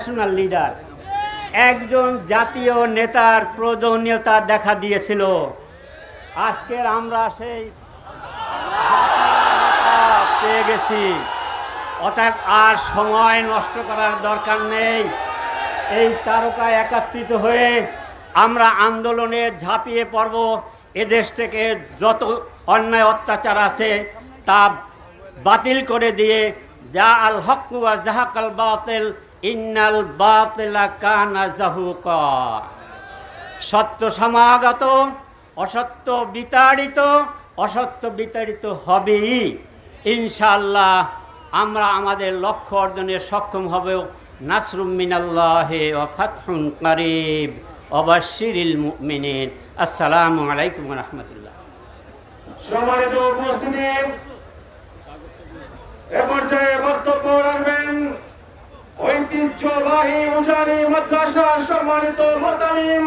National leader, একজন জাতীয় নেতার প্রয়োজনীয়তা দেখা দিয়েছিল। আজকের আমরা সেই পেয়ে গেছি, অতএব আর সময় নষ্ট করার দরকার নেই। এই তারকা একত্রিত হয়ে আমরা আন্দোলনে ঝাঁপিয়ে পড়ব। এদেশ থেকে যত অন্যায় অত্যাচার আছে তা বাতিল করে দিয়ে যা আল হক ওয়া জাহাকাল বাতিল ইন্নাল বাতিলা কানা যাহুকা, সত্য সমাগত, অসত্য বিতাড়িত, অসত্য বিতাড়িত হবেই। ইনশাআল্লাহ আমরা আমাদের লক্ষ্য অর্জনে সক্ষম হব। নাসরুম মিনাল্লাহি ওয়া ফাতহুন কারীব ওয়া বাশশিরিল মুমিনিন। আসসালামু আলাইকুম ওয়া রাহমাতুল্লাহ। সম্মানিত উপস্থিতি, এ পর্যায়ে বক্তব্য রাখবেন ঐতিহ্যবাহী উজানি মাদ্রাসার সম্মানিত মুতালিম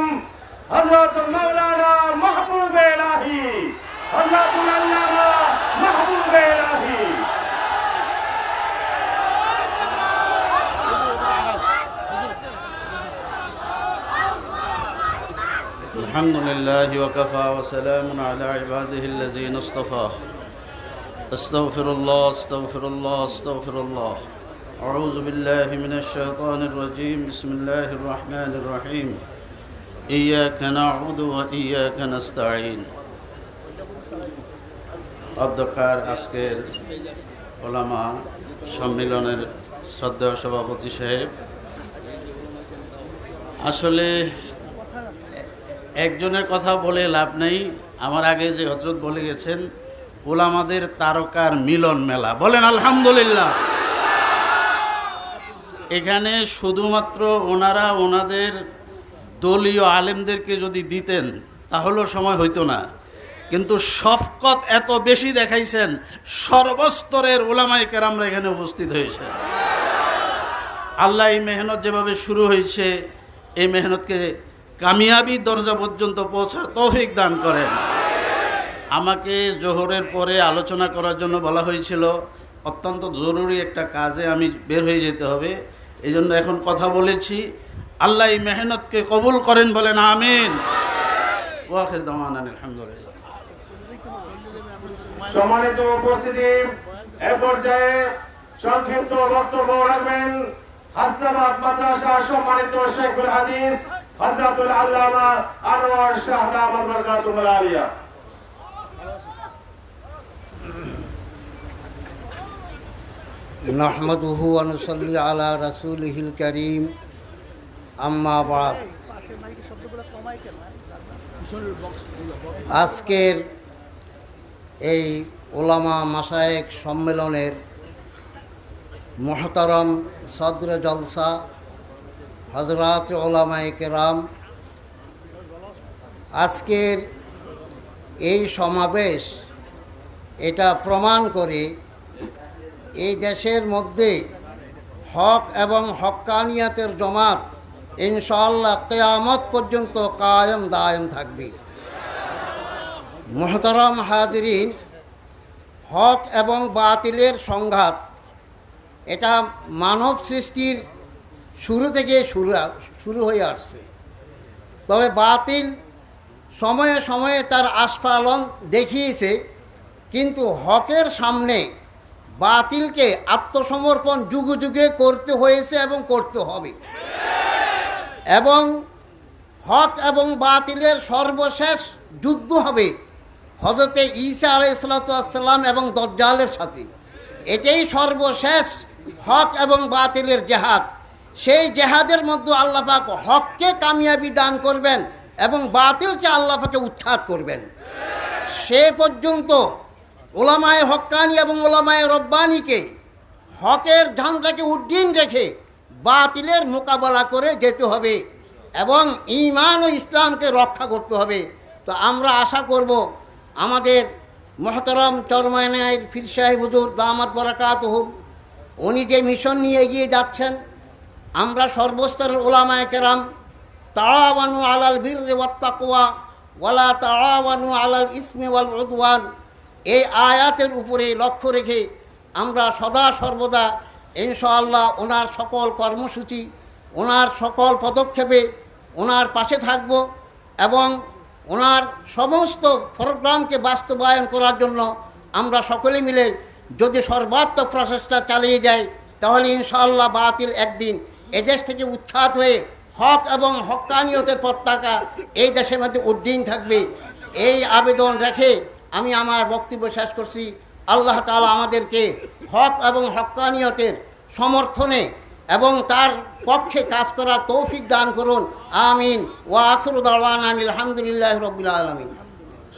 হযরত মাওলানা মাহবুব ইলাহি, হযরতুল আল্লামা মাহবুব ইলাহি। الحمد لله وكفى وسلام على عباده الذين اصطفى. استغفر الله استغفر الله استغفر الله. أعوذ بالله من الشيطان الرجيم. بسم الله الرحمن الرحيم. إياك نعبد وإياك نستعين. অধ্যক্ষার আজকের ওলামা সম্মেলনের শ্রদ্ধেয় সভাপতি সাহেব, আসলে একজনের কথা বলে লাভ নেই। আমার আগে যে হযরত বলে গেছেন, ওলামাদের তারকার মিলন মেলা, বলেন আলহামদুলিল্লাহ। এখানে শুধুমাত্র ওনারা ওনাদের দলীয় আলেমদেরকে যদি দিতেন তাহলেও সময় হইতো না, কিন্তু শফকত এত বেশি দেখাইছেন, সর্বস্তরের ওলামায়ে কেরামরা এখানে উপস্থিত হয়েছে। আল্লাহ এই মেহনত যেভাবে শুরু হয়েছে, এই মেহনতকে কামিয়াবি দরজা পর্যন্ত পৌঁছার তৌফিক দান করেন। আমাকে জোহরের পরে আলোচনা করার জন্য বলা হয়েছিল, অত্যন্ত জরুরি একটা কাজে আমি বের হয়ে যেতে হবে, এই জন্য এখন কথা বলেছি। আল্লাহ এই মেহনতকে কবুল করেন, বলেন আমিন। ওয়াখির দাওয়ানা আলহামদুলিল্লাহ। সম্মানিত উপস্থিতি, এ পর্যায়ে সংক্ষিপ্ত বক্তব্য রাখবেন হাসনাবাদ মাদ্রাসার সম্মানিত শেখুল হাদিস হযরতুল আল্লামা আনোয়ার শাহ দামাত বরকাতুহুল আলিয়া। নাহমাদুহু ওয়া নুসাল্লি আলা রাসূলিহিল কারীম, আম্মা বাদ। আজকের এই ওলামা মাশায়েখ সম্মেলনের মুহতারাম সদরে জলসা হযরত ওলামায়ে কেরাম, আজকের এই সমাবেশ এটা প্রমাণ করে এই দেশের মধ্যে হক এবং হক্কানিয়াতের জমাত ইনশাআল্লাহ কিয়ামত পর্যন্ত কায়েম দায়েম থাকবে। মুহতারাম হাজিরিন, হক এবং বাতিলের সংঘাত এটা মানব সৃষ্টির শুরু থেকে শুরু হয়ে আসছে। তবে বাতিল সময়ে সময়ে তার আস্ফালন দেখিয়েছে, কিন্তু হকের সামনে বাতিলকে আত্মসমর্পণ যুগে যুগে করতে হয়েছে এবং করতে হবে। এবং হক এবং বাতিলের সর্বশেষ যুদ্ধ হবে হযরতে ঈসা আলাইহিস সালাম এবং দাজ্জালের সাথে। এটাই সর্বশেষ হক এবং বাতিলের জেহাদ। সেই জেহাদের মধ্যে আল্লাহ পাক হককে কামিয়াবি দান করবেন এবং বাতিলকে আল্লাহ পাকে উৎখাত করবেন। সে পর্যন্ত ওলামায়ে হক্কানি এবং ওলামায়ে রব্বানিকে হকের ঝান্ডাকে উড্ডীন রেখে বাতিলের মোকাবেলা করে যেতে হবে এবং ঈমান ও ইসলামকে রক্ষা করতে হবে। তো আমরা আশা করব আমাদের মুহতারাম চরমনায়ের পীর সাহেব হুজুর দামাত বরাকাতুহু, উনি যে মিশন নিয়ে এগিয়ে যাচ্ছেন, আমরা সর্বস্তরের ওলামায়ে কেরাম তাআওয়ানু আলাল বিররি ওয়াত তাকওয়া ওয়ালা তাআওয়ানু আলাল ইসমি ওয়াল উদওয়ান, এই আয়াতের উপরে লক্ষ্য রেখে আমরা সদা সর্বদা ইনশাআল্লাহ ওনার সকল কর্মসূচি ওনার সকল পদক্ষেপে ওনার পাশে থাকব এবং ওনার সমস্ত প্রোগ্রামকে বাস্তবায়ন করার জন্য আমরা সকলে মিলে যদি সর্বাত্মক প্রচেষ্টা চালিয়ে যাই তাহলে ইনশাআল্লাহ বাতিল একদিন এদেশ থেকে উৎখাত হয়ে হক এবং হক্কানিয়তের পতাকা এই দেশের মধ্যে উড্ডীন থাকবে। এই আবেদন রেখে আমি আমার বক্তব্য শেষ করছি। আল্লাহ তাআলা আমাদেরকে হক এবং হক্কানিয়তের সমর্থনে এবং তার পক্ষে কাজ করার তৌফিক দান করুন। আমিন। ওয়া আখিরু দাওয়ানা আলহামদুলিল্লাহি রাব্বিল আলামিন।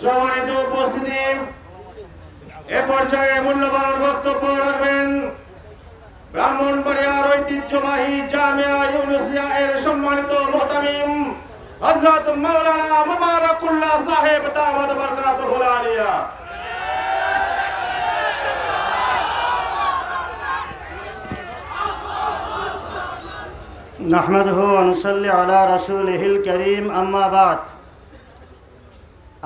সম্মানিত উপস্থিতি, এ পর্যায়ে মূল্যবান বক্তব্য রাখবেন ব্রাহ্মণবাড়িয়ার ঐতিহ্যবাহী জামিয়া ইউনুসিয়া এর সম্মানিত মুহতামিম হযরত মাওলানা মুবারাকুল্লাহ সাহেব দামাত বরকাতুহুল আলিয়া। নাহমাদুহু ওয়া নুসাল্লি আলা রাসূলিহিল কারীম, আম্মা বাদ।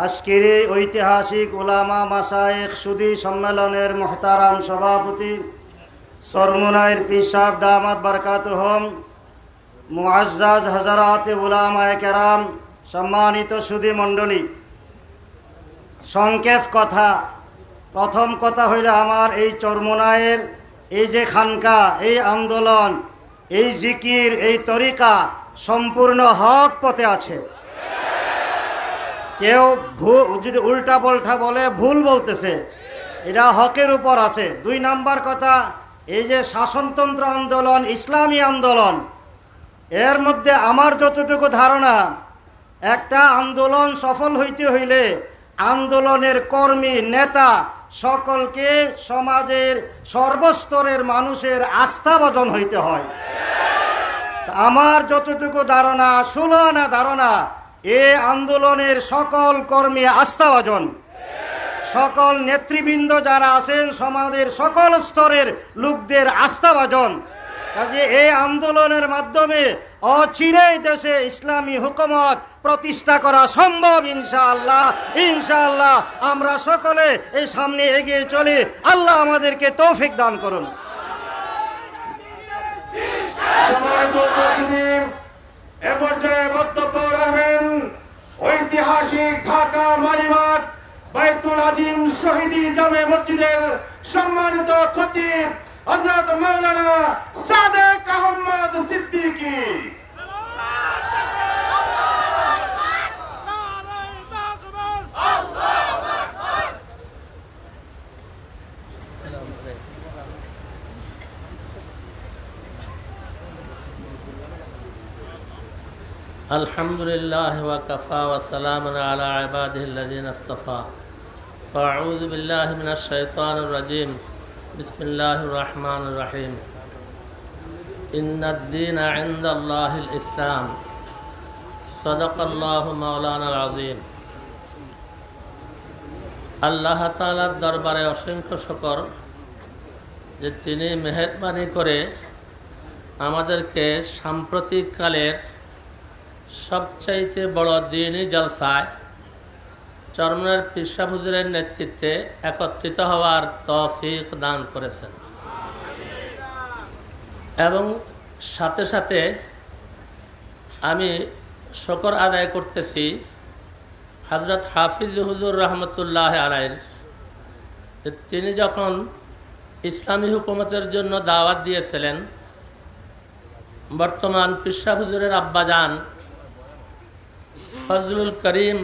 আজকের এই ঐতিহাসিক উলামা মাশায়েখ সুদী সম্মেলনের মুহতারাম সভাপতি চরমোনাইর পীর সাহেব দামাত বরকাতুহুম, মুআজ্জাজ হযরত উলামায়ে কেরাম, সম্মানিত সুদী মণ্ডলী, সংক্ষেপ কথা। প্রথম কথা হইল আমার এই চরমোনাইয়ের এই যে খানকা, এই আন্দোলন, এই জিকির, এই তরিকা সম্পূর্ণ হক পথে আছে। কেউ যদি উল্টা পাল্টা বলে ভুল বলতেছে, এটা হকের উপর আছে। 2 নাম্বার কথা, এই যে শাসনতন্ত্র আন্দোলন, ইসলামী আন্দোলন, এর মধ্যে আমার যতটুকু ধারণা, একটা আন্দোলন সফল হইতে হইলে আন্দোলনের কর্মী নেতা সকলকে সমাজের সর্বস্তরের মানুষের আস্থাভাজন হইতে হয়। আমার যতটুকু ধারণা, সুলনা ধারণা, এ আন্দোলনের সকল কর্মী আস্থাভাজন, সকল নেতৃবৃন্দ যারা আছেন সমাজের সকল স্তরের লোকদের আস্থাভাজন। কাজে এই আন্দোলনের মাধ্যমে অচিরেই দেশে ইসলামী হুকুমত প্রতিষ্ঠা করা সম্ভব ইনশাআল্লাহ। ইনশাআল্লাহ আমরা সকলে এই সামনে এগিয়ে চলি। আল্লাহ আমাদেরকে তৌফিক দান করুন। এ পর্যায়ে বক্তব্য রাখবেন ঐতিহাসিক ঢাকা মালিবাগ বাইতুল আজিম শহীদি জামে মসজিদের সম্মানিত খতিব হযরত মাওলানা সাদেক আহমদ সিদ্দিকী। अल्हम्दुलिल्लाह व कफ़ा व सलामुन अला इबादिहिल्लज़ीना इस्तफ़ा। फ़अऊज़ु बिल्लाहि मिनश शैतानिर रजीम। बिस्मिल्लाहिर रहमानिर रहीम। इन्नद-दीना इंदल्लाहिल इस्लाम। सदक़ल्लाहु मौलानाल अज़ीम। আল্লাহ তাআলার দরবারে অসংখ্য শুকর যে তিনি মেহেরবানি করে আমাদেরকে সাম্প্রতিককালের সবচাইতে বড় দ্বীনি জলসায় চরমোনাইর পীর সাহেব হুজুরের নেতৃত্বে একত্রিত হওয়ার তৌফিক দান করেছেন। এবং সাথে সাথে আমি শুকর আদায় করতেছি হযরত হাফিজ হুজুর রহমতুল্লাহ আলাইহির, তিনি যখন ইসলামী হুকুমতের জন্য দাওয়াত দিয়েছিলেন, বর্তমান পীর সাহেব হুজুরের আব্বাজান ফজলুল করিম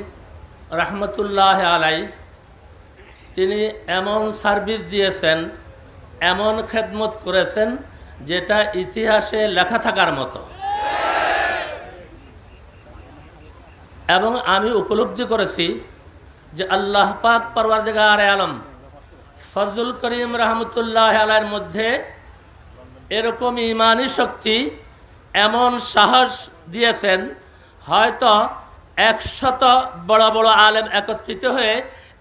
রহমতুল্লাহ আলাই, তিনি এমন সার্ভিস দিয়েছেন, এমন খেদমত করেছেন যেটা ইতিহাসে লেখা থাকার মতো। এবং আমি উপলব্ধি করেছি যে আল্লাহ পাক পরওয়ারদিগার আলম ফজলুল করিম রহমতুল্লাহ আলাইয়ের মধ্যে এরকম ইমানি শক্তি, এমন সাহস দিয়েছেন, হয়তো 100 বড় বড় আলেম একত্রিত হয়ে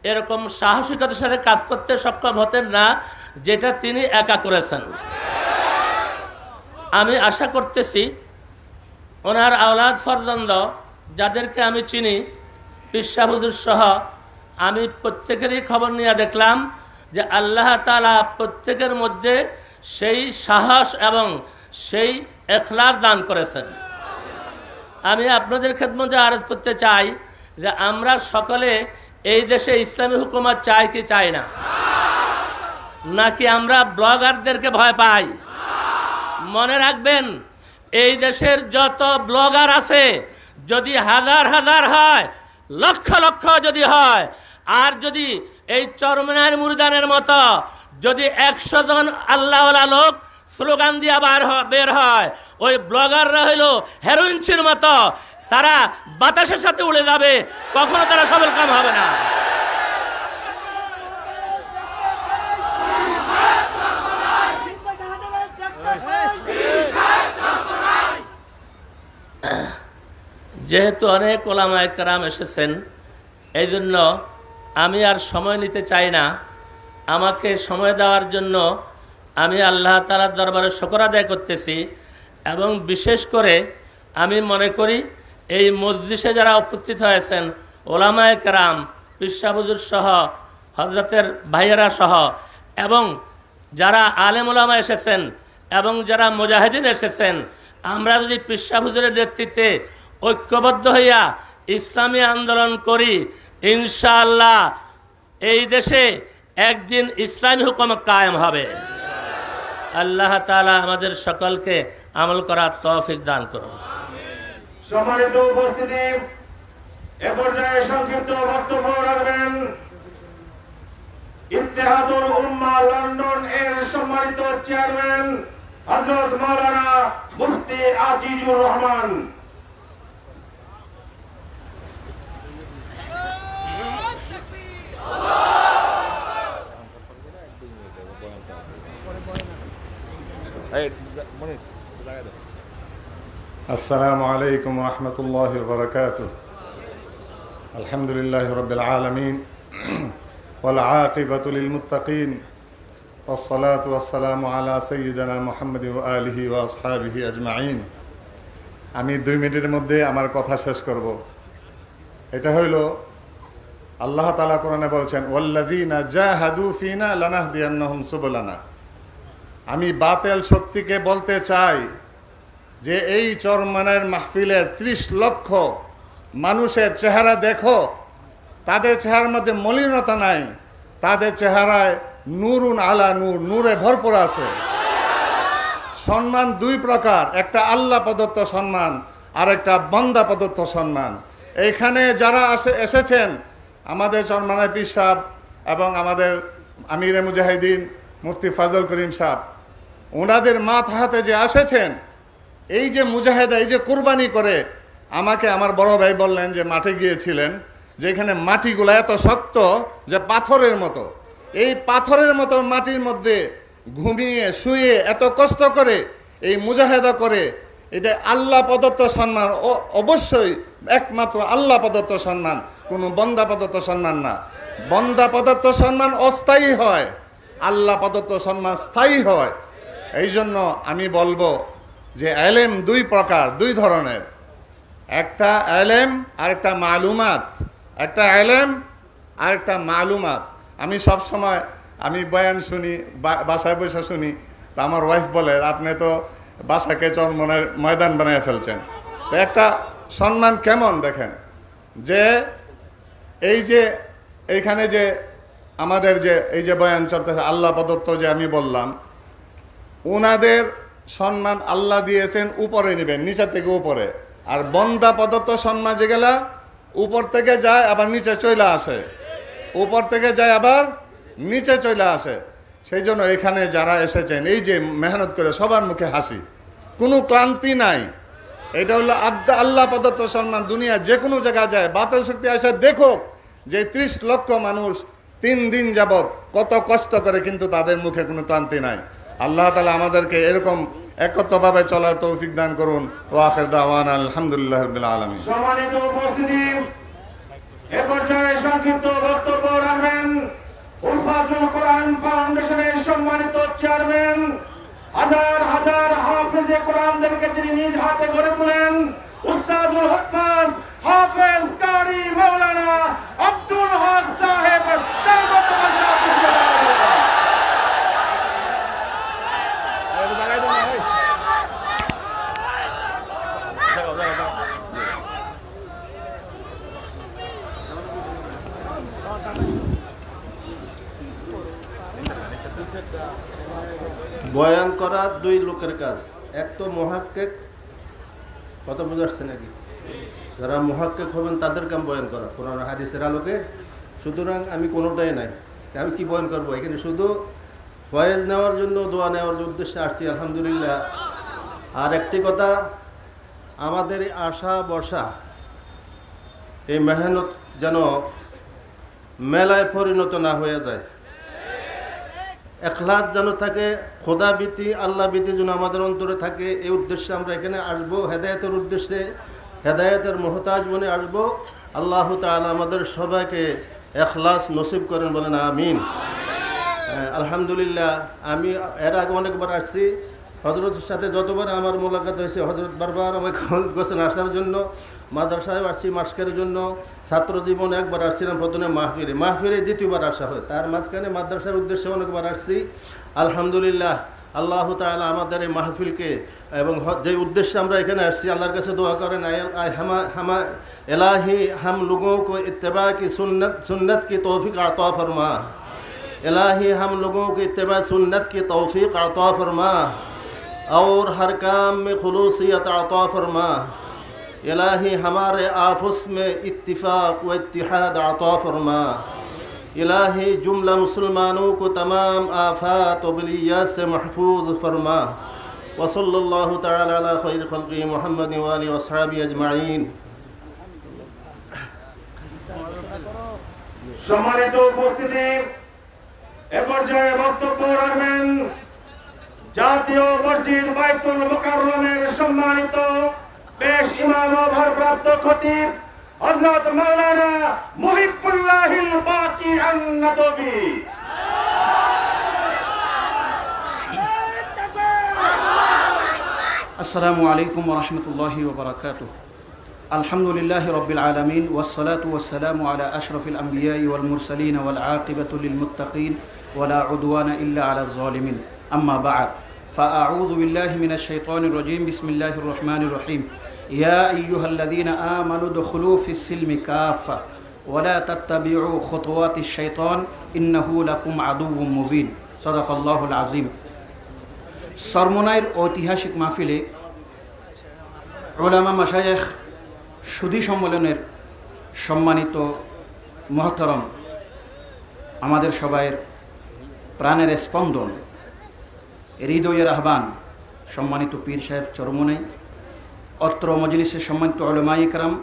এরকম সাহসিকতার সাথে কাজ করতে সক্ষম হতেন না যেটা তিনি একা করেছেন। আমি আশা করতেছি ওনার আওলাদ ফরজন্দ যাদেরকে আমি চিনি, পীর সাহেব হুজুর সহ, আমি প্রত্যেকেরই খবর নিয়ে দেখলাম যে আল্লাহ তাআলা প্রত্যেকের মধ্যে সেই সাহস এবং সেই ইখলাস দান করেছেন। আমি আপনাদের খেদমতে আরজ করতে চাই যে আমরা সকলে এই দেশে ইসলামী হুকুমত চাই কি চাই না, নাকি আমরা ব্লগারদেরকে ভয় পাই? মনে রাখবেন, এই দেশের যত ব্লগার আছে যদি হাজার হাজার হয়, লক্ষ লক্ষ যদি হয়, আর যদি এই চরমনার মুরদানের মতো যদি 100 জন আল্লাহওয়ালা লোক স্লোগান দিয়া বের হয়, ওই ব্লগাররা হইল হেরোইনছির মতো, তারা বাতাসের সাথে উড়ে যাবে, কখনো তারা সফল কাম হবে না। যেহেতু অনেক ওলামায়ে কেরাম এসেছেন, এই জন্য আমি আর সময় নিতে চাই না। আমাকে সময় দেওয়ার জন্য আমি আল্লাহ তাআলার দরবারে শুকর আদায় করতেছি। এবং বিশেষ করে আমি মনে করি এই মজলিসে যারা উপস্থিত হয়েছেন, ওলামায়ে কেরাম, পীর সাহেব হুজুর সহ, হজরতের ভাইয়েরা সহ, এবং যারা আলেম ওলামা এসেছেন এবং যারা মুজাহিদিন এসেছেন, আমরা যদি পীর সাহেব হুজুরের নেতৃত্বে ঐক্যবদ্ধ হইয়া ইসলামী আন্দোলন করি, ইনশাআল্লাহ এই দেশে একদিন ইসলামী হুকুমত কায়েম হবে। আল্লাহ তাআলা আমাদের সকলকে আমল করার তৌফিক দান করুন। সম্মানিত উপস্থিতি, এ পর্যায়ে সংক্ষিপ্ত বক্তব্য রাখবেন ইত্তেহাদুল উম্মাহ লন্ডন এর সম্মানিত চেয়ারম্যান হযরত মাওলানা মুফতি আজিজুর রহমান। السلام عليكم ورحمة الله وبركاته. الحمد لله رب العالمين والعاقبة للمتقين والصلاة والسلام على سيدنا محمد وآله وأصحابه أجمعين. আমি 2 মিনিটের মধ্যে আমার কথা শেষ করব। এটা হইল আল্লাহ তাআলা কোরআনে বলছেন, ওয়াল্লাযীনা জাহাদু ফিনা লানাহদিয়ান্নাহুম সুবুলানা। আমি বাতিল শক্তিকে বলতে চাই যে এই চরমনার মাহফিলের 30 লক্ষ মানুষের চেহারা দেখো, তাদের চেহারার মধ্যে মলিনতা নাই, তাদের চেহারায় নূরুন আলা নূর, নূরে ভরপুর আছে। সম্মান 2 প্রকার, একটা আল্লাহ প্রদত্ত সম্মান আর একটা বান্দা প্রদত্ত সম্মান। এইখানে যারা এসেছেন, আমাদের চরমনার পীর সাহেব এবং আমাদের আমিরে মুজাহিদিন মুফতি ফজল করিম সাহেব, ওনাদের মাথা হাতে যে এসেছেন, এই যে মুজাহিদা, এই যে কুরবানি করে, আমাকে আমার বড় ভাই বললেন যে মাঠে গিয়েছিলেন, যে এখানে মাটিগুলো এত শক্ত যে পাথরের মতো, এই পাথরের মতো মাটির মধ্যে ঘুমিয়ে শুয়ে এত কষ্ট করে এই মুজাহিদা করে, এটা আল্লাহ প্রদত্ত সম্মান। অবশ্যই একমাত্র আল্লাহ প্রদত্ত সম্মান, কোনো বন্দা প্রদত্ত সম্মান না। বন্দা প্রদত্ত সম্মান অস্থায়ী হয়, আল্লাহ প্রদত্ত সম্মান স্থায়ী হয়। এই জন্য আমি বলবো যে এলেম 2 প্রকার, 2 ধরনের, একটা এলেম আর একটা মালুমাত, একটা এলেম আর একটা মালুমাত। আমি সব সময় বয়ান শুনি, বাসায় বসে শুনি, তো আমার ওয়াইফ বলে, আপনি তো বাসাকে চরমনের ময়দান বানিয়ে ফেলছেন। তো একটা সম্মান কেমন দেখেন, যে এই যে এইখানে যে আমাদের যে এই যে বয়ান চলতেছে আল্লাহ প্রদত্ত, যে আমি বললাম, ওনাদের সম্মান আল্লাহ দিয়েছেন উপরে নেবেন, নিচে থেকে উপরে। আর বন্দা প্রদত্ত সম্মান যেগুলা উপর থেকে যায় আবার নিচে চলে আসে, উপর থেকে যায় আবার নিচে চলে আসে। সেই জন্য এখানে যারা এসেছেন, এই যে মেহনত করে, সবার মুখে হাসি, কোনো ক্লান্তি নাই। এটা হলো আল্লাহ প্রদত্ত সম্মান। দুনিয়া যে কোনো জায়গায় যায়, বাতিল শক্তি আসে দেখো যে 30 লক্ষ মানুষ 3 দিন যাবৎ কত কষ্ট করে, কিন্তু তাদের মুখে কোনো ক্লান্তি নাই। আল্লাহ তাআলা আমাদেরকে এরকম একত্রভাবে চলার তৌফিক দান করুন। ওয়া আখির দাওয়ানা আলহামদুলিল্লাহি রাব্বিল আলামিন। সম্মানিত উপস্থিতি, এ পর্যায়ে সংক্ষিপ্ত বক্তব্য রাখবেন হুফাজুল কোরআন ফাউন্ডেশনের সম্মানিত চেয়ারম্যান, হাজার হাজার হাফেজে কোরআনদেরকে যিনি নিজ হাতে গড়ে তোলেন, উস্তাদুল হুফাজ হাফেজ কারি মাওলানা আব্দুল হক সাহেব দাওয়াত বয়ান করা দুই লোকের কাজ। এক তো মুহাক্কিক, কথা বুঝাচ্ছে নাকি? যারা মুহাক্কিক হবেন তাদের কাম বয়ান করা কোরআন হাদিসের আলোকে। সুতরাং আমি কোনোটাই নাই, আমি কি বয়ান করবো? এখানে শুধু ফয়েজ নেওয়ার জন্য, দোয়া নেওয়ার উদ্দেশ্যে আসছি, আলহামদুলিল্লাহ। আর একটি কথা, আমাদের আশা বসা এই মেহনত যেন মেলায় পরিণত না হয়ে যায়। এখলাস যেন থাকে, খোদাবীতি আল্লাহবীতি যেন আমাদের অন্তরে থাকে। এই উদ্দেশ্যে আমরা এখানে আসবো, হেদায়েতের উদ্দেশ্যে, হেদায়েতের মুহতাজ মনে আসবো। আল্লাহ তাআলা আমাদের সবাইকে এখলাস নসিব করেন, বলেন আমিন। আলহামদুলিল্লাহ। আমি এর আগে অনেকবার আসছি, হজরতের সাথে যতবার আমার মোলাকাত হয়েছে, হজরত বারবার আমাকে বলছেন আসার জন্য। মাদ্রাসায় আসছি মাস্কের জন্য, ছাত্র জীবনে একবার আসছিলাম প্রথমে মাহফিলে দ্বিতীয়বার আসা হয়, তার মাঝখানে মাদ্রাসার উদ্দেশ্যে অনেকবার আসছি। আলহামদুলিল্লাহ, আল্লাহ তাআলা আমাদের এই মাহফিলকে এবং যে উদ্দেশ্যে আমরা এখানে আসছি, আল্লাহর কাছে দোয়া করেন, এলাহি হাম লোগোं को इत्तिबा की सुन्नत की तौफीक अता फरमा। इलाही हम लोगों को इत्तिबा सुन्नत की तौफीक अता फरमा और हर काम में खुलूसियत अता फरमा। इलाही हमारे आपस में इत्तिफाक व इत्तिहाद अता फरमा। इलाही जुमला मुसलमानों को तमाम आफात व बलियात से महफूज फरमा। वसल्लल्लाहु तआला अला खैर खल्क़ि मुहम्मद व आलिहि व अस्हाबिहि अजमाइन। সম্মানিত উপস্থিতি, এ পর্যায়ে বক্তব্য রাখবেন জাতীয় মসজিদ বাইতুল মুকাররমের সম্মানিত পেশ ইমাম ও ভারপ্রাপ্ত খতিব হযরত মাওলানা মুহিবুল্লাহিল বাকি আন-নাদবী। আসসালামু আলাইকুম ওয়া রাহমাতুল্লাহি ওয়া বারাকাতুহু। আলহামদুলিল্লাহি রাব্বিল আলামিন ওয়াস সালাতু ওয়াস সালামু আলা আশরাফিল আমবিয়াই ওয়াল মুরসালিন ওয়াল আকিবাতু লিল মুত্তাকিন ওয়া লা উদওয়ানা ইল্লা আলাজ জালিমিন। আম্মা বা'দ, ফাআউযু বিল্লাহি মিনাশ শাইতানির রাজীম। বিসমিল্লাহির রহমানির রহিম। ইয়া আইয়ুহাল্লাযীনা আমানু দুখুলু ফিস সিলমি কাফা ওয়া লা তাত্তাবিউ খুতুওয়াতিশ শাইতান ইন্নাহু লাকুম আদুউম মুবিন। সাদাকাল্লাহুল আযীম। সরমনাইর ঐতিহাসিক মাহফিলে উলামা মাশায়েখ সুধী সম্মেলনের সম্মানিত মহতরম, আমাদের সবাইয়ের প্রাণের স্পন্দন, হৃদয়ের আহ্বান, সম্মানিত পীর সাহেব চরমনাই, অত্র মজলিসের সম্মানিত উলামায়ে ইকরাম,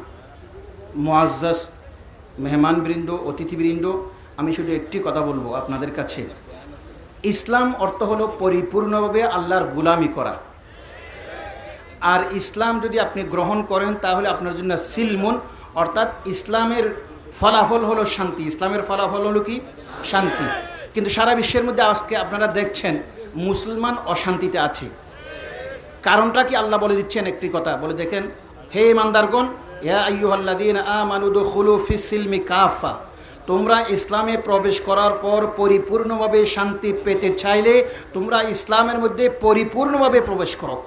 মুআজ্জাজ মেহমানবৃন্দ, অতিথিবৃন্দ, আমি শুধু একটি কথা বলবো আপনাদের কাছে। ইসলাম অর্থ হলো পরিপূর্ণভাবে আল্লাহর গোলামি করা। আর ইসলাম যদি আপনি গ্রহণ করেন তাহলে আপনার জন্য সিলমুন, অর্থাৎ ইসলামের ফলাফল হলো শান্তি। ইসলামের ফলাফল হলো কি? শান্তি। কিন্তু সারা বিশ্বের মধ্যে আজকে আপনারা দেখছেন মুসলমান অশান্তিতে আছে। কারণটা কি? আল্লাহ বলে দিচ্ছেন একটি কথা, বলে দেখেন, হে ইমানদারগণ, ইয়া আইয়ুহাল্লাযীনা আমানু দুখুলু ফিস সিলমি কাফা, তোমরা ইসলামে প্রবেশ করার পর পরিপূর্ণভাবে শান্তি পেতে চাইলে তোমরা ইসলামের মধ্যে পরিপূর্ণভাবে প্রবেশ করো।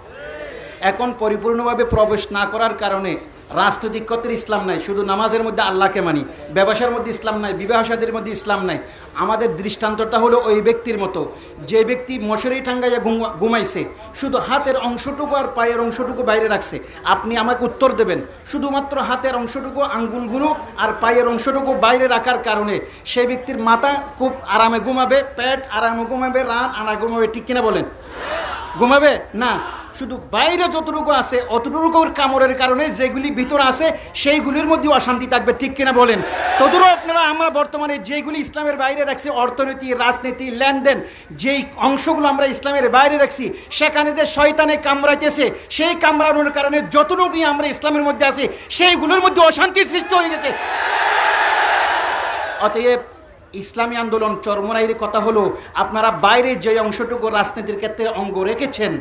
এখন পরিপূর্ণভাবে প্রবেশ না করার কারণে রাজনৈতিক ক্ষেত্রে ইসলাম নাই, শুধু নামাজের মধ্যে আল্লাহকে মানি, ব্যবসার মধ্যে ইসলাম নাই, বিবাহ শাদীর মধ্যে ইসলাম নাই। আমাদের দৃষ্টান্তটা হলো ওই ব্যক্তির মতো, যে ব্যক্তি মশারি টাঙ্গাইয়া ঘুমাইছে, শুধু হাতের অংশটুকু আর পায়ের অংশটুকু বাইরে রাখছে। আপনি আমাকে উত্তর দেবেন, শুধুমাত্র হাতের অংশটুকু, আঙ্গুলগুলো আর পায়ের অংশটুকু বাইরে রাখার কারণে সেই ব্যক্তির মাথা খুব আরামে ঘুমাবে, পেট আরামে ঘুমাবে, রান আরামে ঘুমাবে, ঠিক কিনা বলেন? ঘুমাবে না। শুধু বাইরে যতটুকু আছে অতটুকুর কামড়ের কারণে যেগুলি ভিতরে আছে সেইগুলির মধ্যে অশান্তি থাকবে, ঠিক কিনা বলেন? তদুরও আপনারা আমরা বর্তমানে যেগুলি ইসলামের বাইরে রাখছি, অর্থনীতি, রাজনীতি, লেনদেন, যেই অংশগুলো আমরা ইসলামের বাইরে রাখছি, সেখানে যে শয়তানে কামড়াইতেছে, সেই কামড়ানোর কারণে যতটুকু আমরা ইসলামের মধ্যে আছি সেইগুলোর মধ্যে অশান্তির সৃষ্টি হয়ে গেছে। অতএব ইসলামী আন্দোলন চরমনাইয়ের কথা হলো, আপনারা বাইরে যে অংশটুকু রাজনীতির ক্ষেত্রে অঙ্গ রেখেছেন,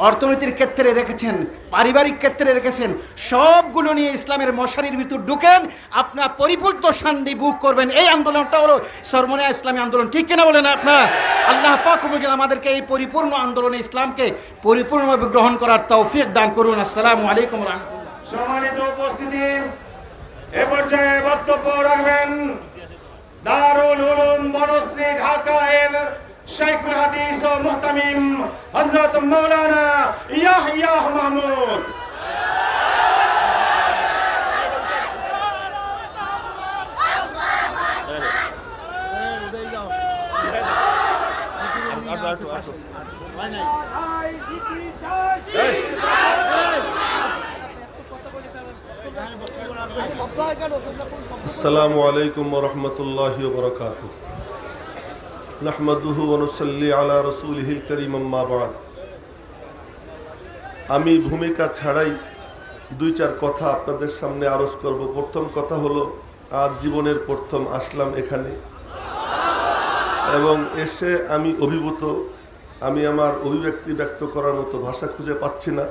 অর্থনীতির ক্ষেত্রে রেখেছেন, পারিবারিক ক্ষেত্রে রেখেছেন, সবগুলো নিয়ে ইসলামের মশারির ভিতর ঢুকেন, আপনার পরিপূর্ণ শান্তি বুক করবেন। এই আন্দোলনটা হলো চরমনাই ইসলামী আন্দোলন, ঠিক কিনা বলেন আপনার? আল্লাহ পাক আমাদেরকে এই পরিপূর্ণ আন্দোলনে ইসলামকে পরিপূর্ণভাবে গ্রহণ করার তৌফিক দান করুন। আসসালামু আলাইকুম ওয়া রাহমাতুল্লাহ। সম্মানিত উপস্থিতি, এ পর্যায়ে বক্তব্য রাখবেন দারুল উলুম বনশ্রী ঢাকা এর शेखुल हदीस व मुहतमिम हजरत मौलाना याहया महमूद। अस्सलामु अलैकुम व रहमतुल्लाहि व बरकातुहू। नहमदुहु व नुसल्ली अला रसूलिहिल करीम अम्मा बाद। আমি ভূমিকা ছাড়াই দুই চার কথা আপনাদের সামনে আরজ করব। প্রথম কথা হলো, আজ জীবনের প্রথম আসলাম এখানে এবং এসে আমি অভিভূত। আমি আমার অভিব্যক্তি ব্যক্ত করার মতো ভাষা খুঁজে পাচ্ছি না,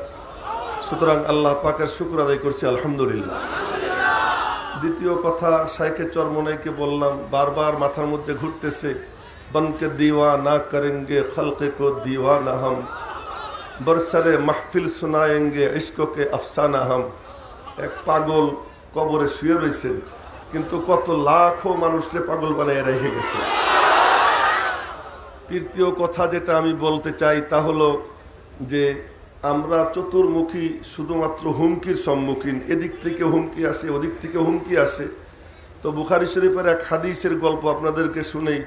সুতরাং আল্লাহ পাকের শুকর আদায় করছি, আলহামদুলিল্লাহ। দ্বিতীয় কথা, শাইখে চরমনাইকে বললাম, বারবার মাথার মধ্যে ঘুরতেছে, বনকে দিওয়া না করেंगे खल्क़ को दीवाना हम, बरसरे महफिल सुनाएंगे इश्क के अफसाना हम। এক পাগল কবরে শুয়ে রয়েছেন, কিন্তু কত লাখো মানুষকে পাগল বানিয়ে রেখে গেছে। তৃতীয় কথা যেটা আমি বলতে চাই তা হলো যে আমরা চতুর্মুখী শুধুমাত্র হুমকির সম্মুখীন। এদিক থেকে হুমকি আসে, ওদিক থেকে হুমকি আসে। তো বুখারী শরীফের এক হাদিসের গল্প আপনাদেরকে শুনেই।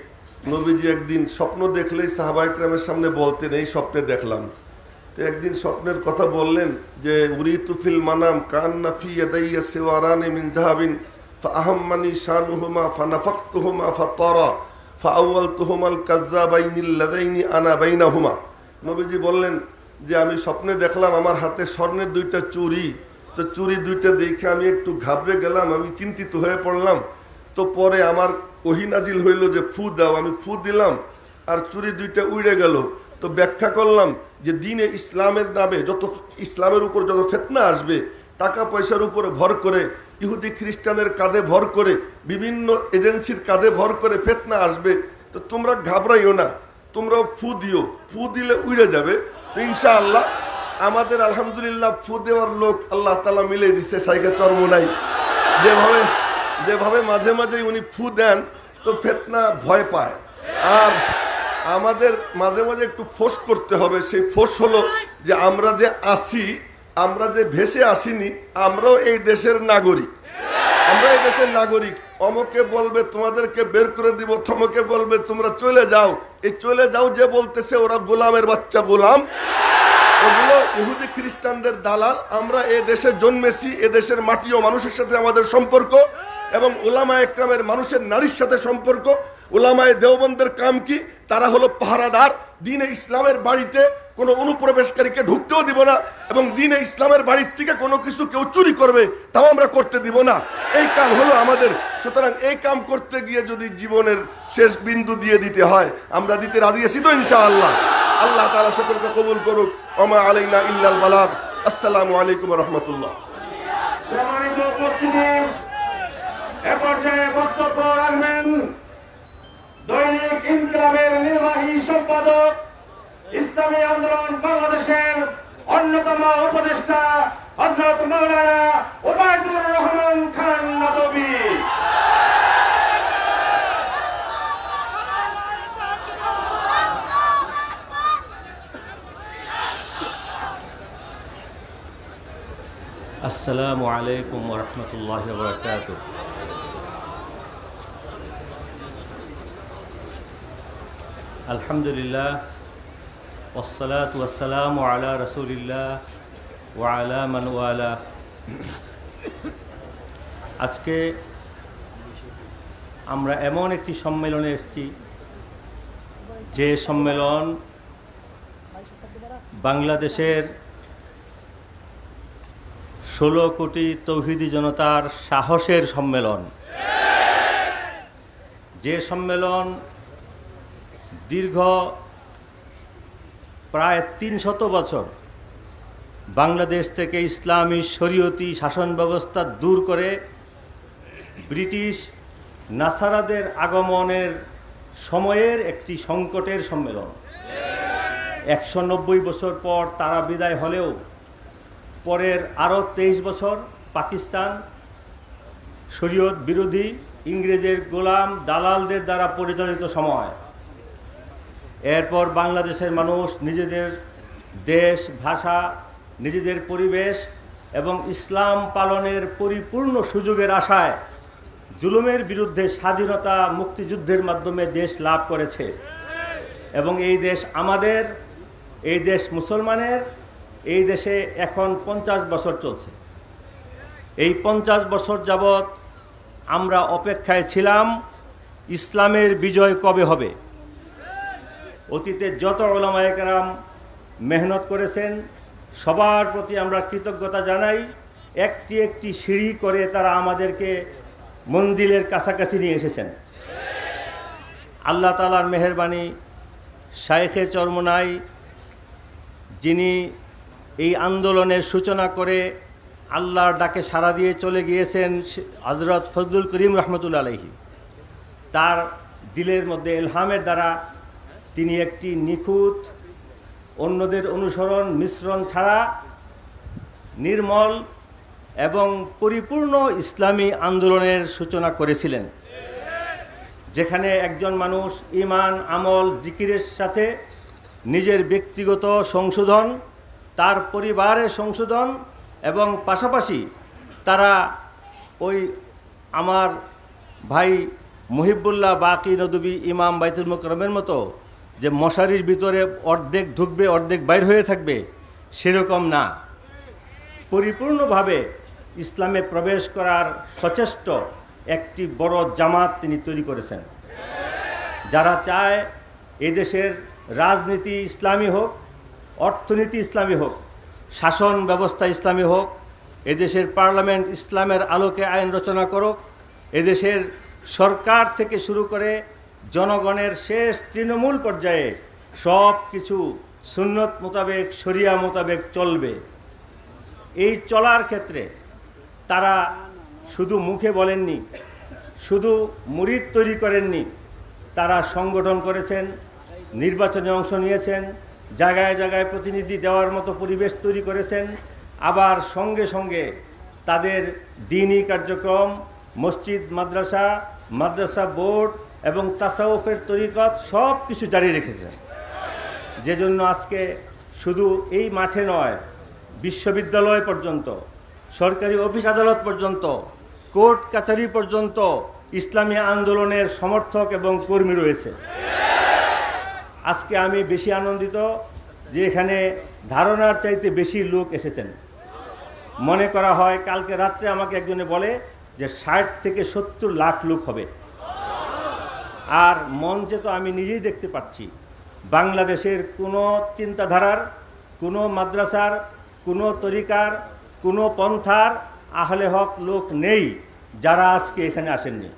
নবীজি একদিন স্বপ্ন দেখলেই সাহাবা ইকরামের সামনে বলতেন, এই স্বপ্নে দেখলাম। তো একদিন স্বপ্নের কথা বললেন যে উরিতু ফিল মানাম কান্না ফি ইয়াদাইয়া সিওয়ারানি মিন যাহাবিন ফাআহাম্মানি শানুহুমা ফানাফাখতুহুমা ফাতারা ফাআওয়ালতুহুমাল কাযযাবাইনিল লাযাইনি আনা বাইনাহুমা। নবীজি বললেন যে আমি স্বপ্নে দেখলাম আমার হাতে স্বর্ণের দুইটা চুড়ি। তো চুড়ি দুইটা দেখে আমি একটু ঘাবড়ে গেলাম, আমি চিন্তিত হয়ে পড়লাম। তো পরে আমার ওহী নাজিল হইল যে ফু দাও, আমি ফু দিলাম আর চুরি দুইটা উড়ে গেল। তো ব্যাখ্যা করলাম যে দিনে ইসলামের নামে যত ইসলামের উপর যত ফিতনা আসবে, টাকা পয়সার উপরে ভর করে, ইহুদি খ্রিস্টানের কাঁধে ভর করে, বিভিন্ন এজেন্সির কাঁধে ভর করে ফিতনা আসবে। তো তোমরা ঘাবড়াইও না, তোমরাও ফু দিও, ফু দিলে উড়ে যাবে। তো ইনশাআল্লাহ আমাদের আলহামদুলিল্লাহ ফু দেওয়ার লোক আল্লাহ তাআলা মিলে দিছে শাইখে চরমনাই। যেভাবে মাঝে মাঝেই উনি ফু দেন তো ফিতনা ভয় পায়। আর আমাদের মাঝে মাঝে একটু ফোঁস করতে হবে। সেই ফোঁস হলো যে আমরা যে আসি, আমরা যে ভেসে আসিনি, আমরাও এই দেশের নাগরিক। আমরা এই দেশের নাগরিক। অমকে বলবে তোমাদেরকে বের করে দিব, থমকে বলবে তোমরা চলে যাও। এই চলে যাও যে বলতেছে ওরা গোলামের বাচ্চা, গোলাম। ওগুলো ইহুদি খ্রিস্টানদের দালাল। আমরা এ দেশে জন্মেছি, এ দেশের মাটি ও মানুষের সাথে আমাদের সম্পর্ক এবং উলামায়ে কেরামের মানুষের নারীর সাথে সম্পর্ক। উলামায়ে দেওবন্দের কাম কি? তারা হলো পাহারাদার। দ্বীনে ইসলামের বাড়িতে কোনো অনুপ্রবেশকারীকে ঢুকতেও দিব না এবং দ্বীনে ইসলামের বাড়ির থেকে কোনো কিছু কেউ চুরি করবে তাও আমরা করতে দিব না। এই কাম হলো আমাদের। সুতরাং এই কাম করতে গিয়ে যদি জীবনের শেষ বিন্দু দিয়ে দিতে হয়, আমরা দিতে রাজি আছি তো ইনশাআল্লাহ। আল্লাহ তাআলা সকলকে কবুল করুক। ওমা আলাইনা ইল্লাল বালাগ। আসসালামু আলাইকুম ওয়া রাহমাতুল্লাহ। সম্মানিত উপস্থিতি, এ পর্যায়ে বক্তব্য রাখবেন দৈনিক ইনকিলাবের নির্বাহী সম্পাদক, ইসলামী আন্দোলন বাংলাদেশের অন্যতম উপদেষ্টা হযরত মাওলানা ওবায়দুর রহমান খান নদভী। আসসালামু আলাইকুম ওয়া রাহমাতুল্লাহি ওয়া বারাকাতুহু। আলহামদুলিল্লাহ ওয়াসসালাতু ওয়াসসালামু আলা রাসূলিল্লাহ ওয়া আলা মান ওয়ালা। আজকে আমরা এমন একটি সম্মেলনে এসেছি যে সম্মেলন বাংলাদেশের 16 কোটি তৌহিদি জনতার সাহসের সম্মেলন। যে সম্মেলন দীর্ঘ প্রায় 300 বছর বাংলাদেশ থেকে ইসলামী শরীয়তি শাসন ব্যবস্থা দূর করে ব্রিটিশ নাসারাদের আগমনের সময়ের একটি সংকটের সম্মেলন। 190 বছর পর তারা বিদায় হলেও পরের আরও 23 বছর পাকিস্তান শরীয়ত বিরোধী ইংরেজের গোলাম দালালদের দ্বারা পরিচালিত সময়। এরপর বাংলাদেশের মানুষ নিজেদের দেশ, ভাষা, নিজেদের পরিবেশ এবং ইসলাম পালনের পরিপূর্ণ সুযোগের আশায় জুলুমের বিরুদ্ধে স্বাধীনতা মুক্তিযুদ্ধের মাধ্যমে দেশ লাভ করেছে। এবং এই দেশ আমাদের, এই দেশ মুসলমানের, এই দেশে এখন 50 বছর চলছে। এই 50 বছর যাবৎ আমরা অপেক্ষায় ছিলাম ইসলামের বিজয় কবে হবে। অতীতে যত উলামায়ে কেরাম মেহনত করেছেন সবার প্রতি আমরা কৃতজ্ঞতা জানাই। একটি একটি সিঁড়ি করে তারা আমাদেরকে মঞ্জিলের কাছাকাছি নিয়ে এসেছেন। আল্লাহ তাআলার মেহেরবানি, শায়েখে চরমোনাই যিনি এই আন্দোলনের সূচনা করে আল্লাহর ডাকে সাড়া দিয়ে চলে গিয়েছেন, হযরত ফজলুল করিম রহমতুল্লাহ আলাইহি, তার দিলের মধ্যে ইলহামের দ্বারা তিনি একটি নিখুঁত, অন্যদের অনুসরণ মিশ্রণ ছাড়া নির্মল এবং পরিপূর্ণ ইসলামী আন্দোলনের সূচনা করেছিলেন, যেখানে একজন মানুষ ঈমান, আমল, জিকিরের সাথে নিজের ব্যক্তিগত সংশোধন, তার পরিবারের সংশোধন এবং পাশাপাশি তারা ওই আমার ভাই মুহিবুল্লাহ বাকি নদবী ইমাম বাইতুল মুকাররমের মতো যে মশারির ভিতরে অর্ধেক ঢুকবে অর্ধেক বাইর হয়ে থাকবে সেরকম না, পরিপূর্ণভাবে ইসলামে প্রবেশ করার সচেষ্ট একটি বড় জামাত তিনি তৈরি করেছেন, যারা চায় এদেশের রাজনীতি ইসলামী হোক, অর্থনীতি ইসলামী হোক, শাসন ব্যবস্থা ইসলামী হোক, এদেশের পার্লামেন্ট ইসলামের আলোকে আইন রচনা করুক, এদেশের সরকার থেকে শুরু করে জনগণের শেষ তৃণমূল পর্যায়ে সব কিছু সুন্নত মোতাবেক, শরিয়া মোতাবেক চলবে। এই চলার ক্ষেত্রে তারা শুধু মুখে বলেননি, শুধু মুরিদ তৈরি করেননি, তারা সংগঠন করেছেন, নির্বাচনে অংশ নিয়েছেন, জায়গায় জায়গায় প্রতিনিধি দেওয়ার মতো পরিবেশ তৈরি করেছেন, আবার সঙ্গে সঙ্গে তাদের দ্বীনি কার্যক্রম, মসজিদ, মাদ্রাসা, মাদ্রাসা বোর্ড এবং তাসাউফের তরিকত সব কিছু জারি রেখেছেন। যে জন্য আজকে শুধু এই মাঠে নয়, বিশ্ববিদ্যালয় পর্যন্ত, সরকারি অফিস আদালত পর্যন্ত, কোর্ট কাছারি পর্যন্ত ইসলামী আন্দোলনের সমর্থক এবং কর্মী রয়েছে। আজকে আমি বেশি আনন্দিত যে এখানে ধারণার চাইতে বেশি লোক এসেছেন। মনে করা হয়, কালকে রাত্রে আমাকে একজনে বলে যে 60 থেকে 70 লাখ লোক হবে। আর মঞ্চে তো আমি নিজেই দেখতে পাচ্ছি বাংলাদেশের কোনো চিন্তাধারার, কোনো মাদ্রাসার, কোনো তরিকার, কোনো পন্থার আহলে হক লোক নেই যারা আজকে এখানে আসেননি।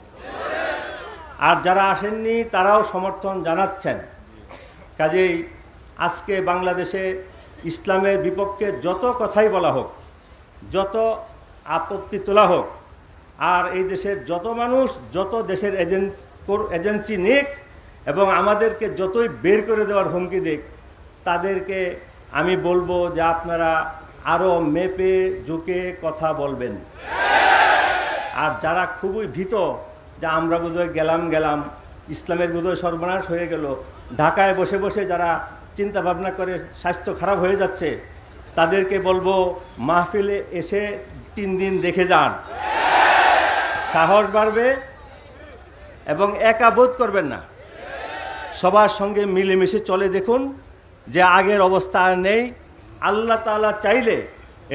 আর যারা আসেননি তারাও সমর্থন জানাচ্ছেন। কাজেই আজকে বাংলাদেশে ইসলামের বিপক্ষে যত কথাই বলা হোক, যত আপত্তি তোলা হোক, আর এই দেশের যত মানুষ যত দেশের এজেন্সি নিক এবং আমাদেরকে যতই বের করে দেওয়ার হুমকি দিক, তাদেরকে আমি বলবো যে আপনারা আরও মেপে ঝুঁকে কথা বলবেন। আর যারা খুবই ভীত যে আমরা বোধহয় গেলাম ইসলামের বোধহয় সর্বনাশ হয়ে গেল, ঢাকায় বসে বসে যারা চিন্তা ভাবনা করে স্বাস্থ্য খারাপ হয়ে যাচ্ছে, তাদেরকে বলবো মাহফিলে এসে 3 দিন দেখে যান, সাহস বাড়বে এবং একা বোধ করবেন না। সবার সঙ্গে মিলেমিশে চলে দেখুন যে আগের অবস্থা আর নেই। আল্লাহ তাআলা চাইলে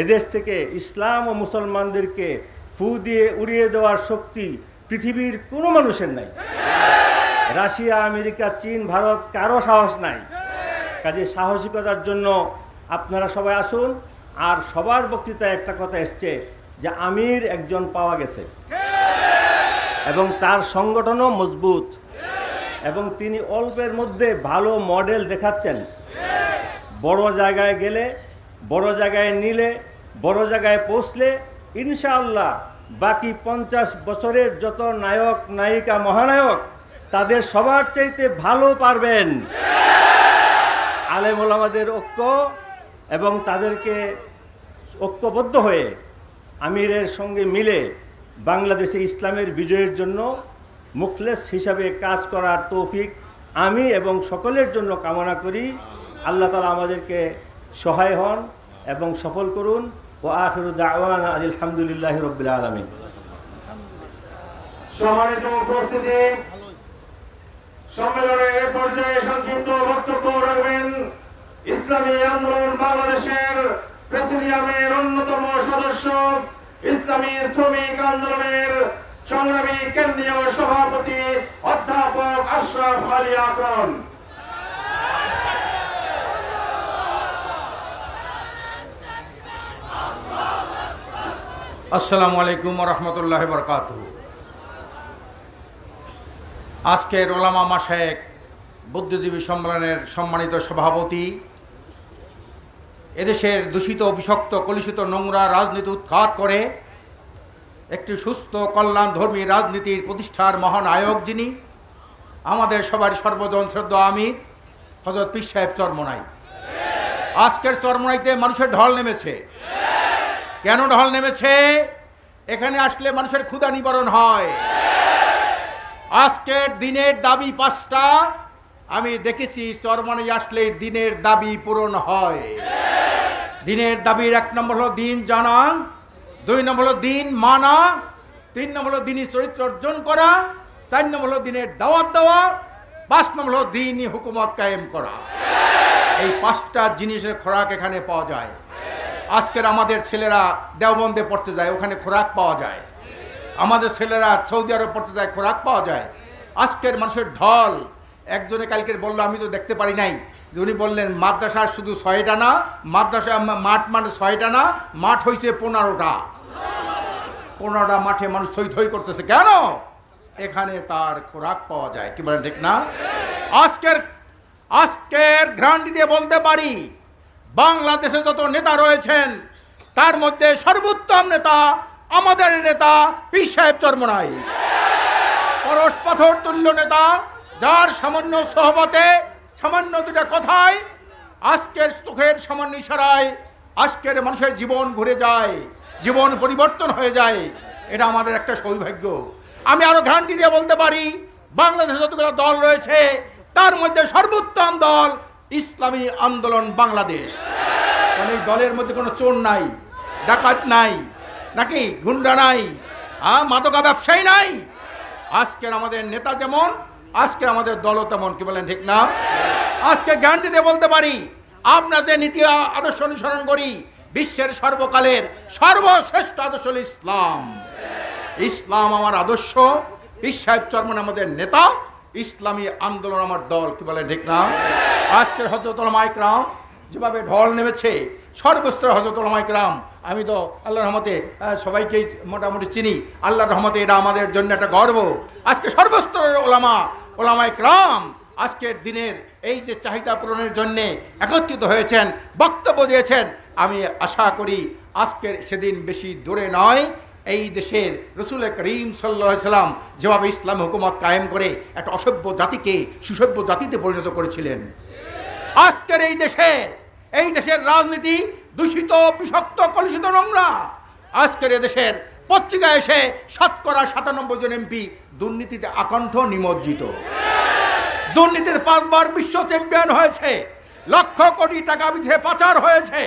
এদেশ থেকে ইসলাম ও মুসলমানদেরকে ফু দিয়ে উড়িয়ে দেওয়ার শক্তি পৃথিবীর কোনো মানুষের নাই। রাশিয়া, আমেরিকা, চীন, ভারত কারো সাহস নাই। কাজে সাহসিকতার জন্য আপনারা সবাই আসুন। আর সবার বক্তৃতায় একটা কথা এসছে যে আমির একজন পাওয়া গেছে এবং তার সংগঠনও মজবুত এবং তিনি অল্পের মধ্যে ভালো মডেল দেখাচ্ছেন। বড় জায়গায় গেলে, বড় জায়গায় নিলে, বড় জায়গায় পৌঁছলে ইনশাআল্লাহ বাকি 50 বছরের যত নায়ক, নায়িকা, মহানায়ক তাদের সবার চাইতে ভালো পারবেন। আলেম ওলামাদের ঐক্য এবং তাদেরকে ঐক্যবদ্ধ হয়ে আমিরের সঙ্গে মিলে বাংলাদেশে ইসলামের বিজয়ের জন্য মুখলেস হিসাবে কাজ করার তৌফিক আমি এবং সকলের জন্য কামনা করি আল্লাহ তাআলা আমাদেরকে সহায় হন এবং সফল করুন। ওয়া আখিরু দাওয়ানা আলহামদুলিল্লাহি রাব্বিল আলামিন। সম্মানিত উপস্থিতি, সম্মেলনের এ পর্যায়ে সংক্ষিপ্ত বক্তব্য রাখবেন ইসলামী আন্দোলন বাংলাদেশের প্রেসিডিয়ামের অন্যতম সদস্য, ইসলামী শ্রমিক আন্দোলনের সংগ্রামী কেন্দ্রীয় সভাপতি অধ্যাপক আশরাফ আলী আকন। আসসালামু আলাইকুম ওয়া রাহমাতুল্লাহি ওয়া বারাকাতুহু। আজকের ওলামা মাশায়েখ বুদ্ধিজীবী সম্মেলনের সম্মানিত সভাপতি, এদেশের দূষিত বিষাক্ত কলুষিত নোংরা রাজনীতি উৎখাত করে একটি সুস্থ কল্যাণধর্মী রাজনীতির প্রতিষ্ঠার মহান আয়োগ যিনি, আমাদের সবার সর্বজন শ্রদ্ধা আমির হযরত পীর সাহেব চরমনাই। আজকের চরমনাইতে মানুষের ঢল নেমেছে। কেন ঢল নেমেছে? এখানে আসলে মানুষের ক্ষুধা নিবারণ হয়। আজকের দিনের দাবি 5টা। আমি দেখেছি চরমনাই আসলে দিনের দাবি পূরণ হয়। দিনের দাবির 1 নম্বর হলো দিন জানা, 2 নম্বর হলো দিন মানা, 3 নম্বর হলো দিনী চরিত্র অর্জন করা, 4 নম্বর হলো দিনের দাওয়াত দেওয়া, 5 নম্বর হলো দিনী হুকুমত কায়েম করা। এই 5টা জিনিসের খোরাক এখানে পাওয়া যায়। আজকের আমাদের ছেলেরা দেওবন্দে পড়তে যায়, ওখানে খোরাক পাওয়া যায়। আমাদের ছেলেরা সৌদি আরব পড়তে যায়, খোরাক পাওয়া যায়। আজকের মানুষের ঢল। একজনে কালকের বললো, আমি তো দেখতে পারি নাই, যে উনি বললেন মাদ্রাসার শুধু 6টা না, মাদ্রাসা মাঠ মানে 6টা না, মাঠ হয়েছে 15টা। 15টা মাঠে মানুষ থই থই করতেছে। কেন? এখানে তার খোরাক পাওয়া যায়। কি বলেন ঠিক না? আজকের গ্যারান্টি দিয়ে বলতে পারি, বাংলাদেশে যত নেতা রয়েছেন তার মধ্যে সর্বোত্তম নেতা আমাদের নেতা পীর সাহেব চরমনাই। পরশ পাথর তুল্য নেতা, যার সামান্য সহবতে, সামান্য 2টা কথায়, আজকের চোখের সামান্য ইশারায় আজকের মানুষের জীবন ঘুরে যায়, জীবন পরিবর্তন হয়ে যায়। এটা আমাদের একটা সৌভাগ্য। আমি আরো গ্যারান্টি দিয়ে বলতে পারি, বাংলাদেশে যতগুলো দল রয়েছে তার মধ্যে সর্বোত্তম দল ইসলামী আন্দোলন বাংলাদেশ। কারণ এই দলের মধ্যে কোনো চোর নাই, ডাকাত নাই, নাকি গুন্ডা নাই, মাদকা ব্যবসায়ী নাই। আজকের আমাদের নেতা যেমন, আজকের আমাদের দলও তেমন। কি বলেন ঠিক না? আজকে গ্যারান্টি দিয়ে বলতে পারি, আমরা যে নীতি আদর্শ অনুসরণ করি, বিশ্বের সর্বকালের সর্বশ্রেষ্ঠ আদর্শ হল ইসলাম। ইসলাম আমার আদর্শ, পীর সাহেব চরমনাই আমাদের নেতা, ইসলামী আন্দোলন আমার দল। কি বলেন ঠিক না? আজকের হযরত উলামা ইকরাম যেভাবে ঢল নেমেছে, সর্বস্তরের হযরত উলামা ইকরাম, আমি তো আল্লাহর রহমতে সবাইকেই মোটামুটি চিনি। আল্লাহর রহমতে এটা আমাদের জন্য একটা গর্ব। আজকে সর্বস্তরের ওলামা ইকরাম আজকের দিনের এই যে চাহিদা পূরণের জন্যে একত্রিত হয়েছেন, বক্তব্য দিয়েছেন। আমি আশা করি আজকের সেদিন বেশি দূরে নয়। এই দেশের রাসূল করিম সাল্লাল্লাহু আলাইহি সাল্লাম যেভাবে ইসলাম হুকুমত কায়েম করে একটা অসভ্য জাতিকে সুসভ্য জাতিতে পরিণত করেছিলেন। আজকের এই দেশের রাজনীতি দূষিত, বিষাক্ত, কলুষিত, নোংরা। আজকের এদেশের পত্রিকায় এসে 97% জন এমপি দুর্নীতিতে আকণ্ঠ নিমজ্জিত। দুর্নীতিতে 5 বার বিশ্ব চ্যাম্পিয়ন হয়েছে, লক্ষ কোটি টাকা বিধে পাচার হয়েছে।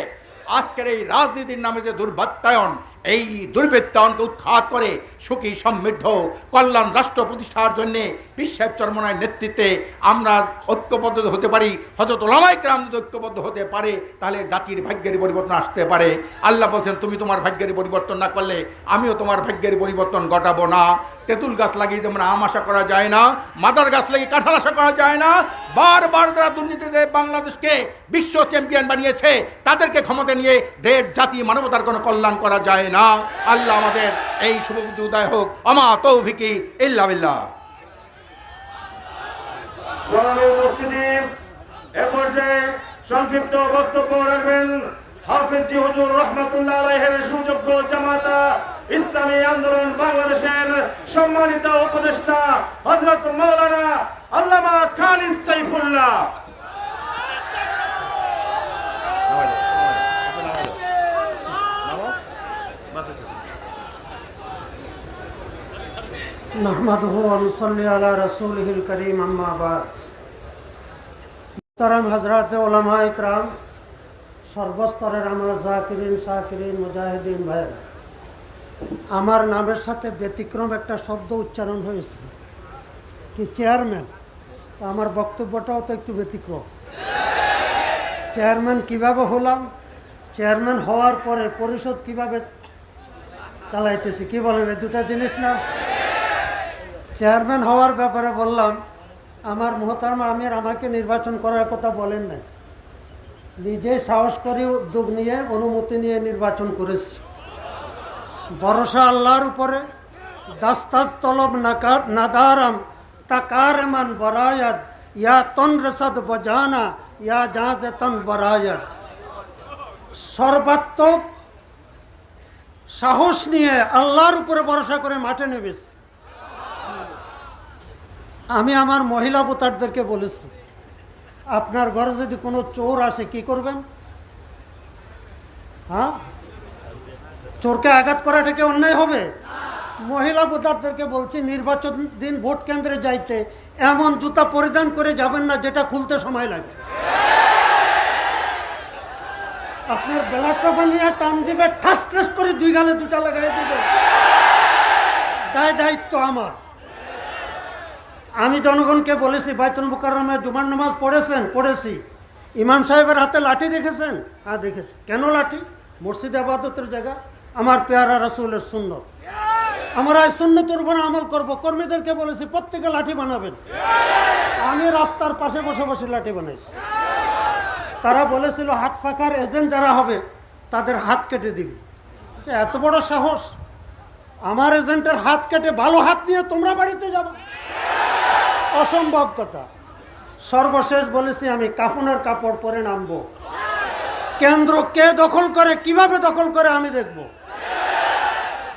আজকের এই রাজনীতির নামে যে দুর্বৃত্তায়ন, এই দুর্বৃত্তায়নকে উৎখাত করে সুখী সমৃদ্ধ কল্যাণ রাষ্ট্র প্রতিষ্ঠার জন্য পীর সাহেব চরমনাইয়ের নেতৃত্বে আমরা ঐক্যবদ্ধ হতে পারি। হযরত উলামা ইকরাম যদি ঐক্যবদ্ধ হতে পারে, তাহলে জাতির ভাগ্যের পরিবর্তন আসতে পারে। আল্লাহ বলছেন, তুমি তোমার ভাগ্যের পরিবর্তন না করলে আমিও তোমার ভাগ্যের পরিবর্তন ঘটাবো না। তেঁতুল গাছ লাগিয়ে যেমন আম আশা করা যায় না, মাদার গাছ লাগিয়ে কাঁঠাল আশা করা যায় না। বারবার যারা দুর্নীতিতে বাংলাদেশকে বিশ্ব চ্যাম্পিয়ন বানিয়েছে, তাদেরকে ক্ষমতা নিয়ে দেশ, জাতি, মানবতার কোনো কল্যাণ করা যায় না। আল্লাহ আমাদের এই শুভবুদ্ধি উদয় হোক। আমা তৌফিকি ইল্লা বিল্লাহ। এ পর্যায়ে সংক্ষিপ্ত বক্তব্য রাখবেন হাফেজ জি হুজুর রহমাতুল্লাহ আলাইহির সুযোগ্য জামাতা ইসলামী আন্দোলন বাংলাদেশের সম্মানিত উপদেষ্টা হযরত মাওলানা আল্লামা খালিদ সাইফুল্লাহ। نحمده ونصلي على رسوله الكريم أما بعد মোহতারাম হজরত ওলামা ইকরাম, সর্বস্তরের আমার জাকিরিন শাকিরিন মুজাহিদিন ভাইয়েরা, আমার নামের সাথে ব্যতিক্রম একটা শব্দ উচ্চারণ হয়েছে, কি চেয়ারম্যান। আমার বক্তব্যটাও তো একটু ব্যতিক্রম। চেয়ারম্যান কিভাবে হলাম, চেয়ারম্যান হওয়ার পরে পরিষদ কিভাবে চালাইতেছি, কি বলেন, এই দুটা জিনিস না। চেয়ারম্যান হওয়ার ব্যাপারে বললাম, আমার মোহতারাম আমির আমাকে নির্বাচন করার কথা বলেন নাই, নিজে সাহস করে উদ্যোগ নিয়ে অনুমতি নিয়ে নির্বাচন করেছি। ভরসা আল্লাহর উপরে, দাস্তাজ তলব নাদারাম তাকারমান বরায়াত, ইয়া তন রসদ বজানা ইয়া জাহাজ তন বরায়াত। সর্বাত্মক সাহস নিয়ে আল্লাহর উপরে ভরসা করে মাঠে নেমেছি। আমি আমার মহিলা ভোটারদেরকে বলেছি, আপনার ঘরে যদি কোনো চোর আসে কি করবেন? হ্যাঁ, চোরকে আঘাত করাটা কি অন্যায় হবে? মহিলা ভোটারদেরকে বলছি, নির্বাচন দিন ভোট কেন্দ্রে যাইতে এমন জুতা পরিধান করে যাবেন না যেটা খুলতে সময় লাগে। আপনার ব্যালট পেপার নিয়ে টান দিবে, ঠাস ঠাস করে দুই গালে দুটা লাগাই দিবে, দায়িত্ব আমার। আমি জনগণকে বলেছি, বাইতুল মুকাররমে জুমার নামাজ পড়েছেন? পড়েছি। ইমাম সাহেবের হাতে লাঠি দেখেছেন? হ্যাঁ দেখেছি। কেন লাঠি? মসজিদে আবাদতের জায়গা, আমার পেয়ারা রাসূলের সুন্নত, আমরা এই সুন্নতের উপর আমল করব। কর্মীদেরকে বলেছি প্রত্যেকে লাঠি বানাবেন, আমি রাস্তার পাশে বসে বসে লাঠি বানাইছি। তারা বলেছিল হাত ফাঁকার এজেন্ট যারা হবে তাদের হাত কেটে দিবি। এত বড় সাহস, আমার এজেন্টের হাত কেটে ভালো হাত নিয়ে তোমরা বাড়িতে যাবে? অসম্ভব কথা। সর্বশেষ বলেছি আমি কাফনের কাপড় পরে নামবো। কেন্দ্র কে দখল করে, কিভাবে দখল করে আমি দেখব।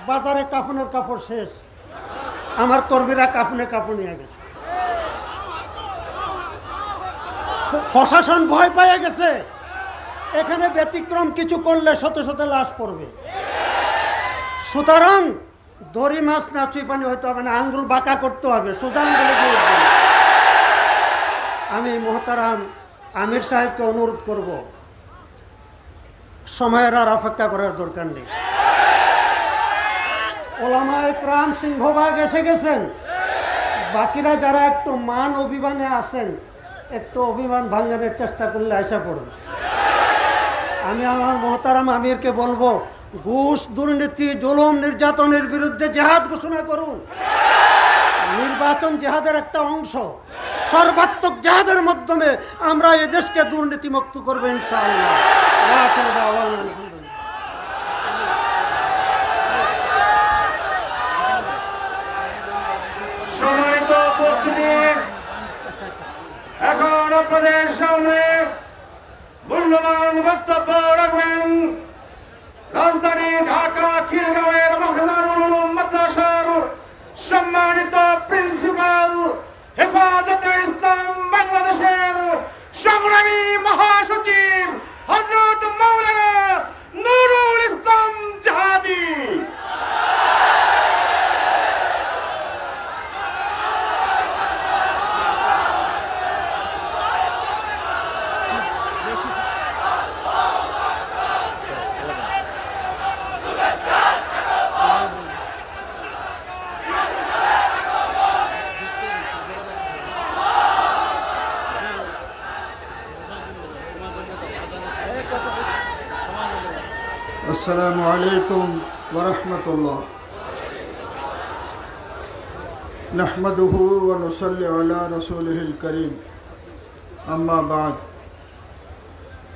বাজারে কাফনের কাপড় শেষ, আমার কর্মীরা কাফনে কাপড় নিয়ে গেছে। প্রশাসন ভয় পেয়ে গেছে, এখানে ব্যতিক্রম কিছু করলে শত শত লাশ পড়বে। সুতরাং দড়ি মাছ না চুই পানি হইতে হবে না, আঙ্গুল বাঁকা করতে হবে, সোজা আঙ্গুলে দিয়ে উঠবে। আমি মোহতারাম আমির সাহেবকে অনুরোধ করব, সময়ের আর অপেক্ষা করার দরকার নেই। ওলামা ইকরাম সিংহভাগ এসে গেছেন, বাকিরা যারা একটু মান অভিমানে আছেন একটু অভিমান ভাঙানোর চেষ্টা করলে আশা করুন। আমি আমার মোহতারাম আমিরকে বলবো, ঘুষ দুর্নীতি জুলুম নির্যাতনের বিরুদ্ধে জিহাদ ঘোষণা করুন। নির্বাচন জিহাদের একটা অংশ, সর্বাত্মক জিহাদের মাধ্যমে আমরা এই দেশকে দুর্নীতি মুক্ত করবো ইনশাআল্লাহ। সম্মানিত উপস্থিতি, এখন আপনাদের সামনে মূল্যবান বক্তব্য রাখবেন রাজধানী ঢাকা খিলগাঁওয়ের মখদারুল উলুম মাদ্রাসার সম্মানিত প্রিন্সিপাল, হেফাজতে ইসলাম বাংলাদেশের সংগ্রামী মহাসচিব হযরত মাওলানা নুরুল ইসলাম জাহাদি। السلام عليكم ورحمة الله. نحمده ونصلي على رسوله الكريم. أما بعد،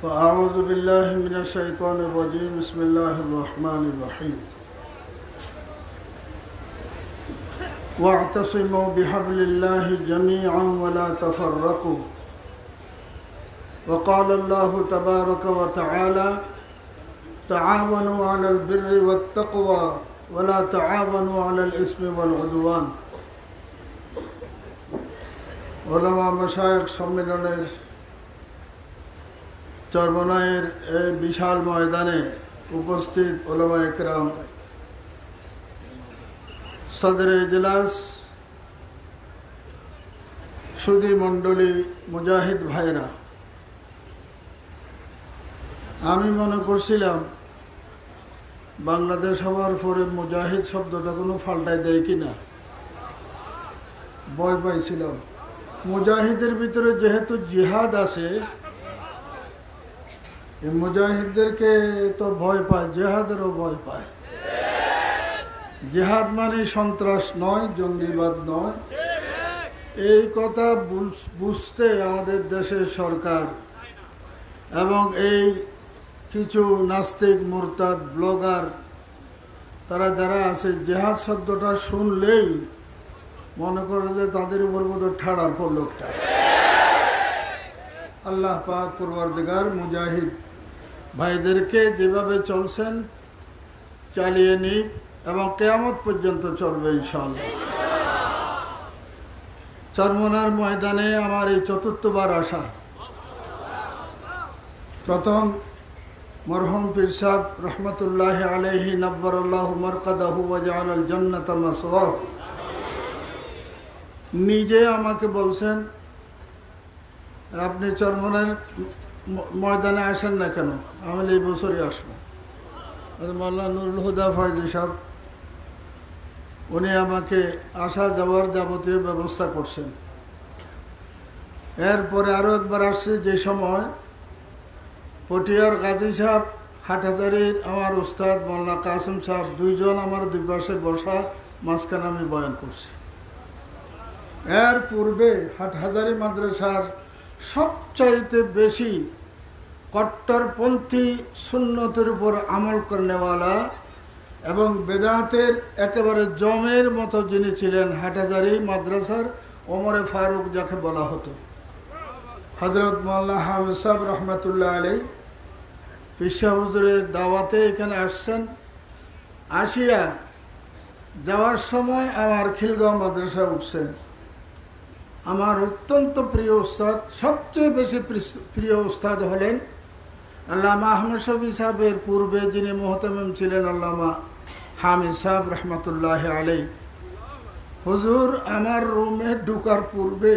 فأعوذ بالله من الشيطان الرجيم. بسم الله الرحمن الرحيم. واعتصموا بحبل الله جميعا ولا تفرقوا. وقال الله تبارك وتعالى: تعاونوا على البر والتقوى ولا تعاونوا على الإثم والعدوان. ওলামা মাশায়েখ সম্মেলনের চরমনায়ের এই বিশাল ময়দানে উপস্থিত ওলামা একরাম, সদরে ইজলাস, সুধী মণ্ডলী, মুজাহিদ ভাইরা, আমি মনে করছিলাম বাংলাদেশ হওয়ার পরে মুজাহিদ শব্দটা কোনো ফাল্টায় দেয় কি না, ভয় পাইছিলাম। মুজাহিদের ভিতরে যেহেতু জিহাদ আছে, এই মুজাহিদদেরকে তো ভয় পায়, জিহাদেরও ভয় পায়। জিহাদ মানে সন্ত্রাস নয়, জঙ্গিবাদ নয়। এই কথা বুঝতে আমাদের দেশের সরকার এবং এই কিছু নাস্তিক মুরতাদ ব্লগার তারা যারা আছে, জিহাদ শব্দটা শুনলেই মনে করে যে তাদের উপর বোধহয় ঠাড়ার পর লোকটা। আল্লাহ পাক পরওয়ারদিগার মুজাহিদ ভাইদেরকে যেভাবে চলছেন চালিয়ে নিক এবং কিয়ামত পর্যন্ত চলবে ইনশাআল্লাহ। চরমনার ময়দানে আমার এই চতুর্থবার আসা। প্রথম মরহুম পীর সাহেব রহমতুল্লাহ আলাইহি নব্বরাল্লাহু মারকাদাহু ওয়া জাআলাল জান্নাতা মাসওয়াহু নিজে আমাকে বলছেন, আপনি চরমনার ময়দানে আসেন না কেন? আমি এই বছরই আসবো। মাওলানা নুরুল হুদা ফয়জি সাহেব উনি আমাকে আসা যাওয়ার যাবতীয় ব্যবস্থা করছেন। এরপরে আরও একবার আসছি, যে সময় পটিয়ার গাজী সাহেব, হাটহাজারির আমার উস্তাদ মাওলানা কাসিম সাহেব, দুইজন আমার দুই পাশে বসা, মাঝখানে আমি বয়ান করছি। এর পূর্বে হাটহাজারি মাদ্রাসার সবচাইতে বেশি কট্টরপন্থী সুন্নতের উপর আমল করনেওয়ালা এবং বেদাতের একেবারে জমের মতো যিনি ছিলেন হাটহাজারি মাদ্রাসার ওমরে ফারুক, যাকে বলা হতো। হজরত মাওলানা হামিদ সাহেব রহমতুল্লাহ আলাই পিসা হুজুরের দাওয়াতে এখানে আসছেন। আসিয়া যাওয়ার সময় আমার খিলগাঁও মাদ্রাসা উঠছেন। আমার অত্যন্ত প্রিয় উস্তাদ, সবচেয়ে বেশি প্রিয় উস্তাদ হলেন আল্লামা আহমদ শফি সাহেবের পূর্বে যিনি মুহতামিম ছিলেন আল্লামা হামিদ সাহেব রহমতুল্লাহ আলাই। হুজুর আমার রুমে ঢুকার পূর্বে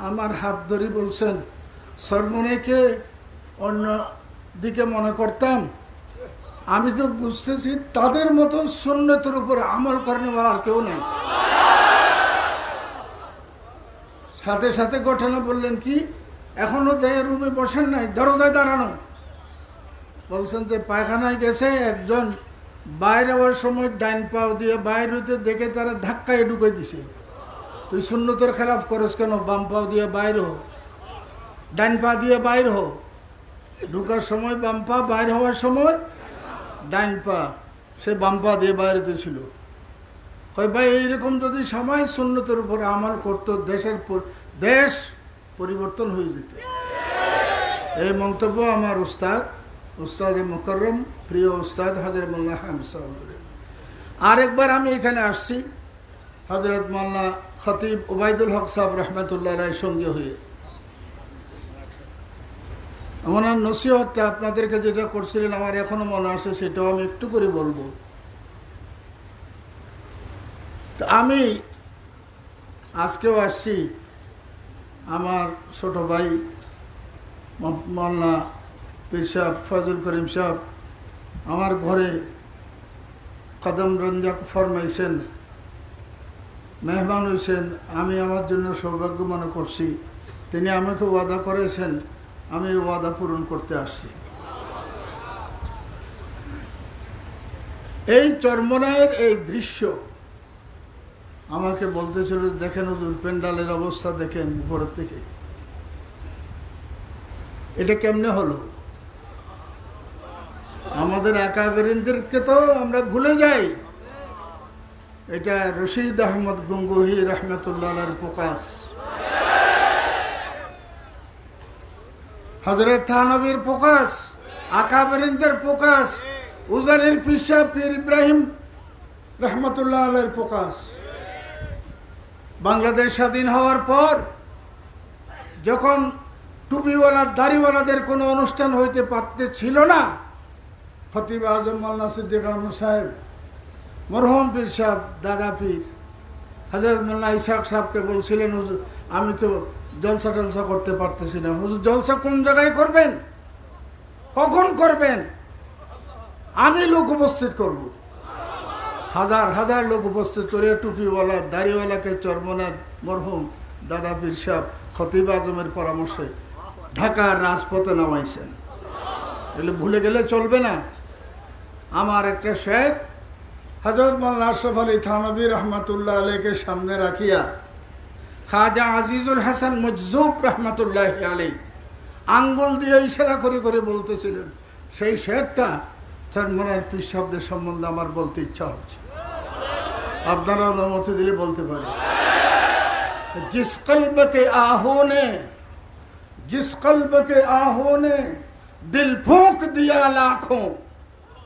আমার হাত ধরে বলছেন, সরমনেকে অন্য দিকে মনে করতাম, আমি তো বুঝতেছি তাদের মতো সুন্নতের উপর আমল করেন আর কেউ নেই। সাথে সাথে ঘটনা বললেন, কি এখনো যাই রুমে বসেন নাই, দরজায় দাঁড়ানো। বলছেন যে পায়খানায় গেছে, একজন বাইরে হওয়ার সময় ডাইন পাও দিয়ে বাইরে হইতে দেখে তারা ধাক্কায় ঢুকে দিছে। তুই সুন্নতের খেলাফ করস কেন? বাম পাও দিয়ে বাইরে হো, ডাইন পা দিয়ে বাইরে হো। ঢুকার সময় বাম পা, বাইরে হওয়ার সময় ডাইন পা, সে বাম পা দিয়ে বাইরেতে ছিল। কই ভাই, এইরকম যদি সময় সুন্নতের উপর আমল করতো, দেশ পরিবর্তন হয়ে যেত। এই মন্তব্য আমার উস্তাদ মুকররম প্রিয় উস্তাদ হযরত মাওলানা হামিদ সাহেবের। আরেকবার আমি এখানে আসছি হযরত মাওলানা খতিব ওবায়দুল হক সাহেব রহমতুল্লাহ আলাইহির সঙ্গে হয়ে। আমার নসিহতটা আপনাদেরকে যেটা করছিলেন আমার এখনো মনে আছে, সেটাও আমি একটু করে বলবো। আমি আজকেও আসছি, আমার ছোট ভাই মাওলানা পীর সাহেব ফজল করিম সাহেব আমার ঘরে কদম রঞ্জাক ফরমাইছেন, মেহমান হয়েছেন। আমি আমার জন্য সৌভাগ্য মনে করছি। তিনি আমাকে ওয়াদা করেছেন, আমি এই ওয়াদা পূরণ করতে আসছি। এই চরমনায়ের এই দৃশ্য আমাকে বলতেছিল, দেখেন হুজুর প্যান্ডালের অবস্থা দেখেন উপরের থেকে, এটা কেমনে হলো? আমাদের আকাবেরিনদেরকে তো আমরা ভুলে যাই। এটা রশিদ আহমদ গঙ্গোহী রহমতুল্লাহর প্রকাশ, হযরত থানবীর প্রকাশ, আকাবেরিনদের প্রকাশ, উজানির পীর সাহেব পীর ইব্রাহিম রহমতুল্লাহ আলাইহির প্রকাশ। বাংলাদেশ স্বাধীন হওয়ার পর যখন টুপিওয়ালা দাড়িওয়ালাদের কোনো অনুষ্ঠান হইতে পারতে ছিল না, খতিব আজম মাওলানা সিদ্দিক আহমদ সাহেব, মরহুম পীর সাহেব দাদা পীর হযরত মাওলানা ইসহাক সাহেবকে বলছিলেন, হুজুর আমি তো জলসা টলসা করতে পারতেছি না। হুজুর জলসা কোন জায়গায় করবেন? কখন করবেন? আমি লোক উপস্থিত করব, হাজার হাজার লোক উপস্থিত করে টুপিওয়ালা দাড়িওয়ালাকে চরমনার মরহুম দাদা পীর সাহেব খতিব আজমের পরামর্শে ঢাকার রাজপথে নামাইছেন। এগুলো ভুলে গেলে চলবে না। আমার একটা শের হজরত মৌলানা আশরাফ আলী থানভী রহমতুল্লাহ আলাইকে সামনে রাখিয়া খাজা আজিজুল হাসান মজজুব রহমতুল্লাহ আলী আঙ্গুল দিয়ে ইশারা করে করে বলতেছিলেন, সেই শেরটা চরমনার পীর সাহেবদের সম্বন্ধে আমার বলতে ইচ্ছা হচ্ছে, আপনারা অনুমতি দিলে বলতে পারে। जिस कल्ब के आहों ने दिल फूंक दिया लाखों,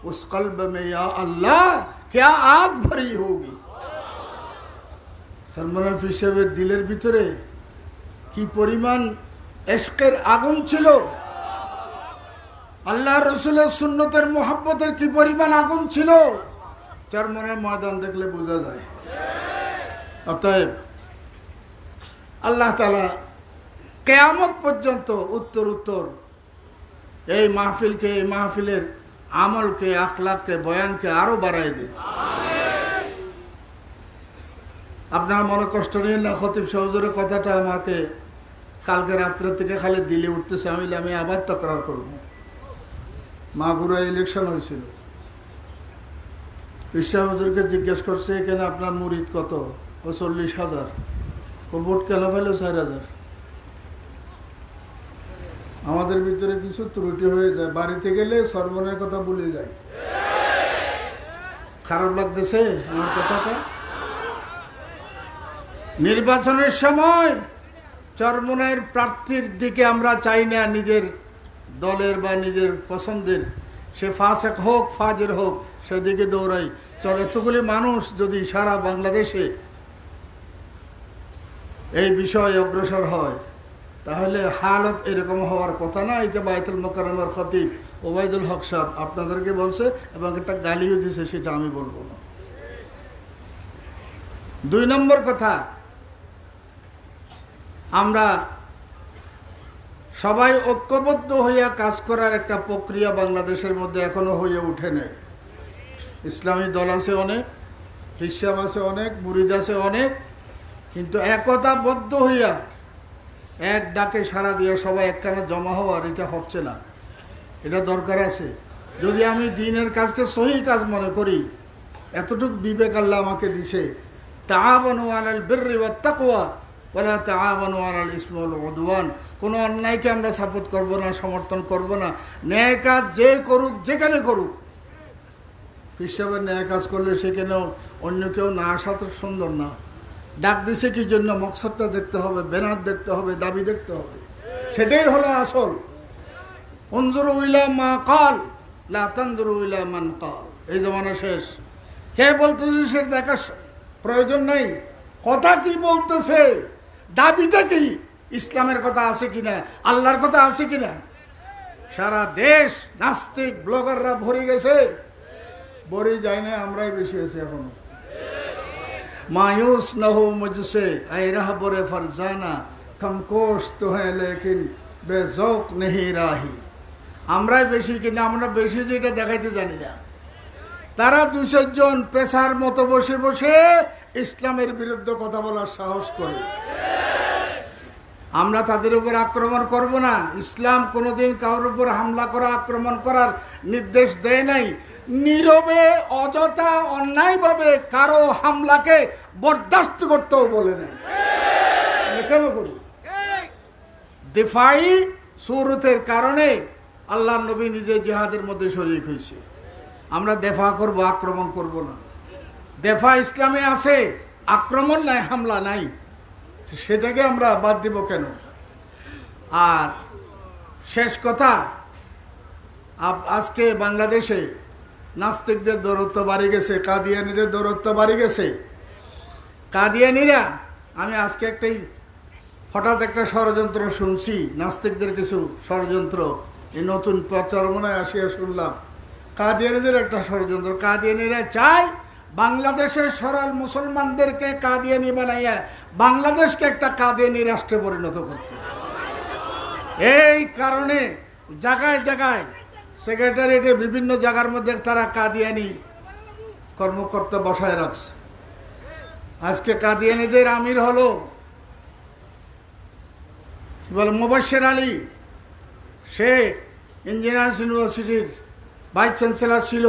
उस कल्ब में या अल्लाह क्या आग भरी होगी। সলমান পীর সাহেবের দিলের ভিতরে কি পরিমাণ ইশকের আগুন ছিল, আল্লাহ রসুলের সুন্নতের মোহাব্বতের কি পরিমাণ আগুন ছিল, চরমনের ময়দান দেখলে বোঝা যায়। অতএব আল্লাহ তাআলা কিয়ামত পর্যন্ত উত্তর উত্তর এই মাহফিলকে, এই মাহফিলের আমলকে, আখলাককে, বয়ানকে আরো বাড়াই দিন। আপনারা মনে কষ্ট নিন না, খতিব সাহেবের কথাটা আমাকে কালকে রাত্রে থেকে খালি দিলে উঠতেছে, আমি আবার তকরার করব। মাগুরা ইলেকশন হয়েছিল, পীর সাহেবকে জিজ্ঞেস করছে এখানে আপনার মুরিদ কত? ও 40,000। ভোট কেন পেল 4,000? আমাদের ভিতরে কিছু ত্রুটি হয়ে যায়, বাড়িতে গেলে সর্বনের কথা ভুলে যায়। খারাপ লাগতেছে আমার কথাটা? নির্বাচনের সময় চরমনাইয়ের প্রার্থীর দিকে আমরা চাই না নিজের দলের বা নিজের পছন্দের, সে ফাসেক হোক ফাজের হোক, সেদিকে দৌড়াই। এতগুলি মানুষ যদি সারা বাংলাদেশে এই বিষয়ে অগ্রসর হয় তাহলে হালত এরকম হওয়ার কথা না। এটা বাইতুল মোকাররমের খতিব ওবায়দুল হক সাহেব আপনাদেরকে বলছে এবং একটা গালিও দিছে, সেটা আমি বলবো না। 2 নম্বর কথা, আমরা সবাই ঐক্যবদ্ধ হইয়া কাজ করার একটা প্রক্রিয়া বাংলাদেশের মধ্যে এখনো হয়ে ওঠে নাই। ইসলামী দল আছে অনেক, হিসাব আছে অনেক, মুরিদ আছে অনেক, কিন্তু একতাবদ্ধ হইয়া এক ডাকে সাড়া দিয়ে সবাই একখানে জমা হওয়ার এটা হচ্ছে না। এটা দরকার আছে। যদি আমি দ্বীনের কাজকে সহি কাজ মনে করি, এতটুকু বিবেক আল্লাহ আমাকে দিছে, তাআওয়ানু আলাল বিররি ওয়াত তাকওয়া ওয়ালা তাআওয়ানু আলাল ইসমি ওয়াল উদওয়ান। কোনো অন্যায়কে আমরা সাপোর্ট করব না, সমর্থন করব না। ন্যায় কাজ যে করুক, যেখানে করুক, পীর সাহেবের ন্যায় কাজ করলে সেখানেও অন্য কেউ না আসা তো সুন্দর না। ডাক দিছে কি জন্য? মকসদটা দেখতে হবে, বেনাত দেখতে হবে, দাবি দেখতে হবে, সেটাই হলো আসল। উনজুরু ইলা মা কাল লা তানজুরু ইলা মান কাল। এই জমানা শেষ। কে বলতেছে সেটা দেখার প্রয়োজন নাই। কথা কি বলতেছে, দাবিটা কি, ইসলামের কথা আছে কিনা, আল্লাহর কথা আছে কিনা। সারা দেশ নাস্তিক ব্লগাররা ভরে গেছে, ভরে যায় না, আমরাই বেশি আছি এখনো। मायूस न हो मुझसे ऐ रहबर फरजाना कमकोश तो है लेकिन बेजौक नहीं राही। আমরাই বেশি, কিনা আমরা বেশি যেটা দেখাইতে জানি না। তারা 200 জন পেশার মতো বসে বসে ইসলামের বিরুদ্ধে কথা বলার সাহস করে। আমরা তাদের উপর আক্রমণ করব না। ইসলাম কোনোদিন কারোর উপর হামলা করা, আক্রমণ করার নির্দেশ দেয় নাই। নীরবে অযথা অন্যায়ভাবে কারো হামলাকে বরদাস্ত করতেও বলে নেই। কেন করি? দিফাই সুরতের কারণে আল্লাহ নবী নিজে জিহাদের মধ্যে শরীক হয়েছে। আমরা দেফা করব, আক্রমণ করব না। দেফা ইসলামে আছে, আক্রমণ নাই, হামলা নাই, সেটাকে আমরা বাদ দিব কেন? আর শেষ কথা, আজকে বাংলাদেশে নাস্তিকদের দৌরত্ব বাড়ি গেছে, কাদিয়ানিদের দৌরত্ব বাড়ি গেছে। কাদিয়ানিরা, আমি আজকে হঠাৎ একটা ষড়যন্ত্র শুনছি, নাস্তিকদের কিছু ষড়যন্ত্র, এই নতুন প্রচারণায় আসিয়া শুনলাম কাদিয়ানিদের একটা ষড়যন্ত্র। কাদিয়ানিরা চায় বাংলাদেশের সরল মুসলমানদেরকে কাদিয়ানি বানাইয়া বাংলাদেশকে একটা কাদিয়ানি রাষ্ট্রে পরিণত করতে। এই কারণে জায়গায় জায়গায় সেক্রেটারিয়েটে বিভিন্ন জায়গার মধ্যে তারা কাদিয়ানি কর্মকর্তা বসায় রাখছে। আজকে কাদিয়ানিদের আমির হলো কি বলে মুবাশশির আলী, সে ইঞ্জিনিয়ার্স ইউনিভার্সিটির ভাইস চ্যান্সেলর ছিল,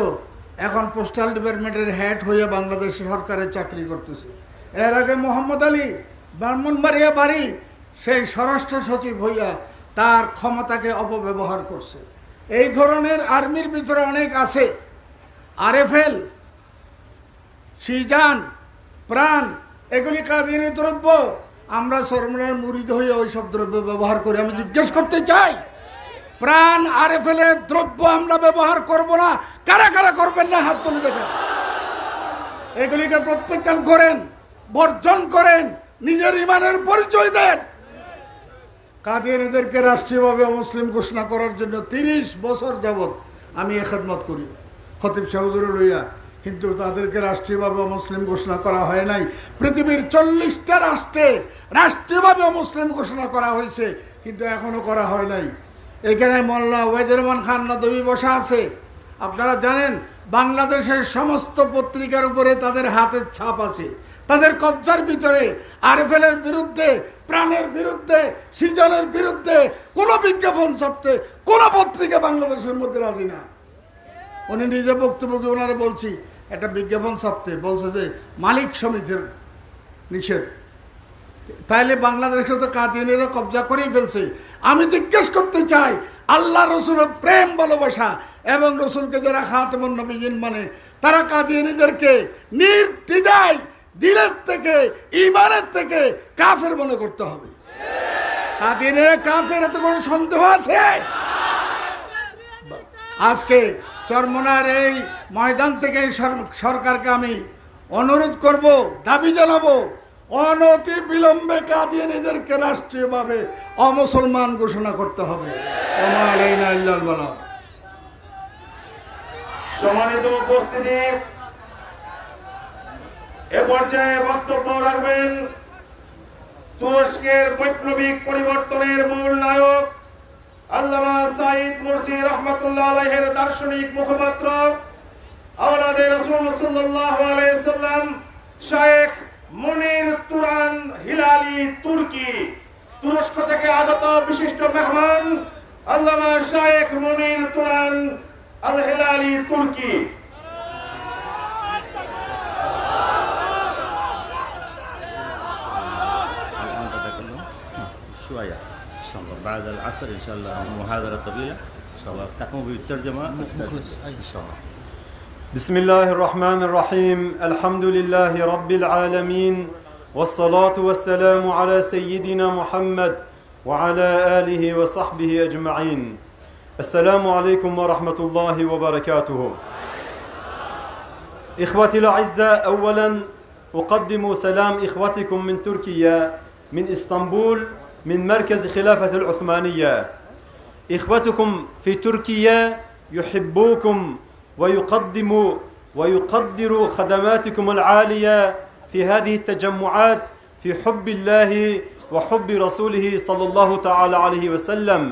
এখন পোস্টাল ডিপার্টমেন্টের হেড হয়ে বাংলাদেশ সরকারের চাকরি করতেছে। এর আগে মোহাম্মদ আলী ব্রাহ্মণবাড়িয়া বাড়ি, সেই স্বরাষ্ট্র সচিব হইয়া তার ক্ষমতাকে অপব্যবহার করছে। এই ধরনের আর্মির ভিতরে অনেক আছে। আরএফএল, সিজান, প্রাণ, এগুলি কাদিয়ানি দ্রব্য। আমরা সরমনের মুরিদ হয়ে ওই সব দ্রব্য ব্যবহার করি। আমি জিজ্ঞেস করতে চাই, প্রাণ আরএফএল এর দ্রব্য আমরা ব্যবহার করব না, কারা কারা করবেন না হাত তুলে দেখেন। এগুলিকে প্রত্যাখ্যান করেন, বর্জন করেন, নিজের ইমানের পরিচয় দেন। কাদিয়ানীদেরকে রাষ্ট্রীয়ভাবে অমুসলিম ঘোষণা করার জন্য 30 বছর যাবৎ আমি খেদমত করি খতিব সাহেবুর লইয়া, কিন্তু তাদেরকে রাষ্ট্রীয়ভাবে অমুসলিম ঘোষণা করা হয় নাই। পৃথিবীর 40টা রাষ্ট্রে রাষ্ট্রীয়ভাবে অমুসলিম ঘোষণা করা হয়েছে, কিন্তু এখনো করা হয় নাই। এখানে মোল্লা ওয়াহিদুর রহমান খান নদভী বসা আছে। আপনারা জানেন বাংলাদেশের সমস্ত পত্রিকার উপরে তাদের হাতের ছাপ আছে। তাদের কবজার ভিতরে আরএফএলের বিরুদ্ধে, প্রাণের বিরুদ্ধে, সৃজনের বিরুদ্ধে কোনো বিজ্ঞাপন ছাপতে কোনো পত্রিকা বাংলাদেশের মধ্যে রাজি না। উনি নিজে বক্তব্যকে ওনারা বলছি একটা বিজ্ঞাপন ছাপতে, বলছে যে মালিক সমিতির নিষেধ। তাইলে বাংলাদেশে তো কাদিয়ানিরা কবজা করেই ফেলছে। আমি জিজ্ঞেস করতে চাই, আল্লাহ রসুলের প্রেম ভালোবাসা এবং রসুলকে যারা খাতেমুন নবীয়িন মানে, তারা কাদিয়ানিদেরকে নির্দ্বিধায় দিলের থেকে, ইমানের থেকে কাফের মনে করতে হবে। কাদিয়ানিরা কাফের, এত কোনো সন্দেহ আছে? আজকে চরমনার এই ময়দান থেকে সরকারকে আমি অনুরোধ করব, দাবি জানাবো, অনতি বিলম্বে কাদিয়ানীদেরকে রাষ্ট্রীয়ভাবে অমুসলমান ঘোষণা করতে হবে। সম্মানিত উপস্থিতি, এ পর্যায়ে বক্তব্য রাখবেন তুরস্কের বৈপ্লবিক পরিবর্তনের মূল নায়ক আল্লামা সাইদ মুরসি রহমাতুল্লাহ আলাইহির দার্শনিক মুখপাত্র, আওলাদে রাসূল সাল্লাল্লাহু আলাইহি সাল্লাম শেখ মুনির তুরান হিলালি তুর্কি। তুরস্ক থেকে আগত বিশিষ্ট মেহমান আল্লামা শেখ মুনির তুরান আল হিলালি তুর্কি। شوية إن شاء الله بعد العصر إن شاء الله محاضرة طويلة إن شاء الله تقوم بالترجمة إن شاء الله. بسم الله الرحمن الرحيم. الحمد لله رب العالمين والصلاة والسلام على سيدنا محمد وعلى آله وصحبه أجمعين. السلام عليكم ورحمة الله وبركاته. إخوتي الأعزاء، أولا أقدم سلام إخوتكم من تركيا، من إسطنبول، من مركز خلافة العثمانية. إخوتكم في تركيا يحبوكم ويقدروا خدماتكم العالية في هذه التجمعات في حب الله وحب رسوله صلى الله تعالى عليه وسلم.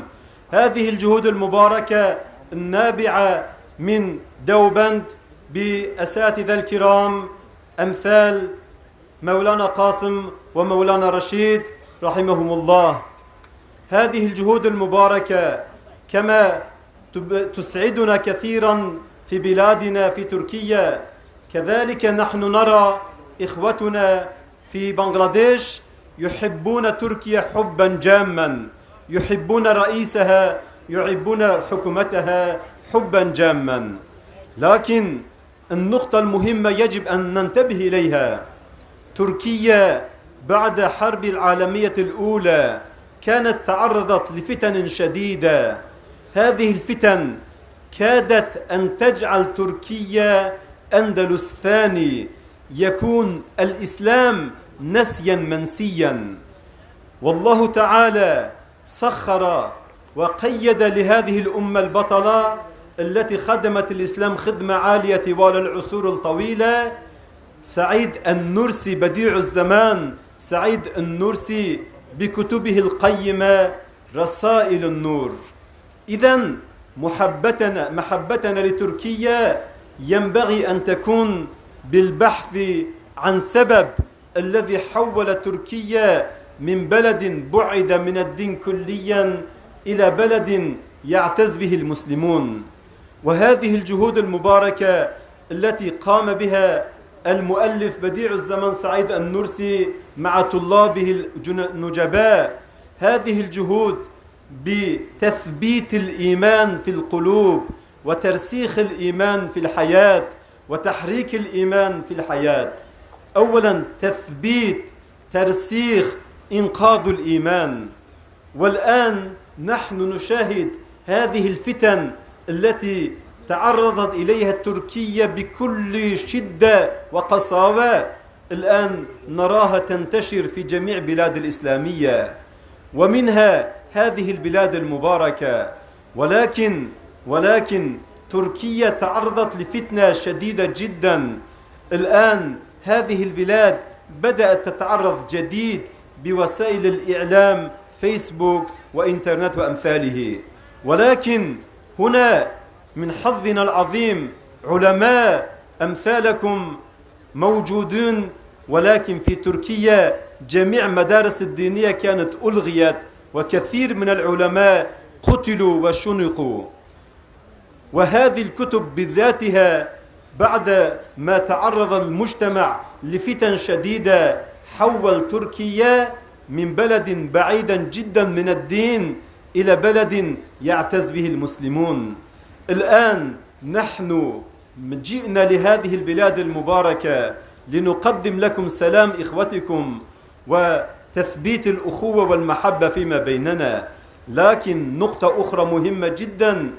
هذه الجهود المباركة النابعة من دوبند بأساتذة الكرام أمثال مولانا قاسم ومولانا رشيد رحمهم الله. هذه الجهود المباركة كما تسعدنا كثيرا في بلادنا في تركيا، كذلك نحن نرى إخوتنا في بنغلاديش يحبون تركيا حبا جاما، يحبون رئيسها، يحبون حكومتها حبا جاما. لكن النقطة المهمة يجب أن ننتبه إليها، تركيا بعد حرب العالمية الأولى كانت تعرضت لفتن شديدة. هذه الفتن كادت أن تجعل تركيا أندلس ثاني، يكون الإسلام نسيا منسيا. والله تعالى سخر وقيد لهذه الأمة البطلة التي خدمت الإسلام خدمة عالية طوال العصور الطويلة سعيد النرسي بديع الزمان، سعيد النرسي بكتبه القيمة رسائل النور. إذن محبتنا لتركيا ينبغي أن تكون بالبحث عن سبب الذي حول تركيا من بلد بعد من الدين كليا إلى بلد يعتز به المسلمون. وهذه الجهود المباركة التي قام بها المؤلف بديع الزمن سعيد النرسي مع طلابه النجباء، هذه الجهود بتثبيت الإيمان في القلوب وترسيخ الإيمان في الحياة وتحريك الإيمان في الحياة. أولا تثبيت، ترسيخ، إنقاذ الإيمان. والآن نحن نشاهد هذه الفتن التي تعرضت إليها تركيا بكل شدة وقساوة، الآن نراها تنتشر في جميع بلاد الإسلامية ومنها هذه البلاد المباركة. ولكن تركيا تعرضت لفتنة شديدة جدا. الآن هذه البلاد بدأت تتعرض جديد بوسائل الإعلام، فيسبوك وإنترنت وأمثاله. ولكن هنا من حظنا العظيم علماء أمثالكم موجودون، ولكن في تركيا جميع مدارس الدينية كانت ألغيت وكثير من العلماء قتلوا وشنقوا. وهذه الكتب بذاتها بعد ما تعرض المجتمع لفتن شديدة حول تركيا من بلد بعيدا جدا من الدين إلى بلد يعتز به المسلمون. الآن نحن جئنا لهذه البلاد المباركة لنقدم لكم سلام إخوتكم وتثبيت الأخوة والمحبة فيما بيننا. لكن نقطة أخرى مهمة جدا،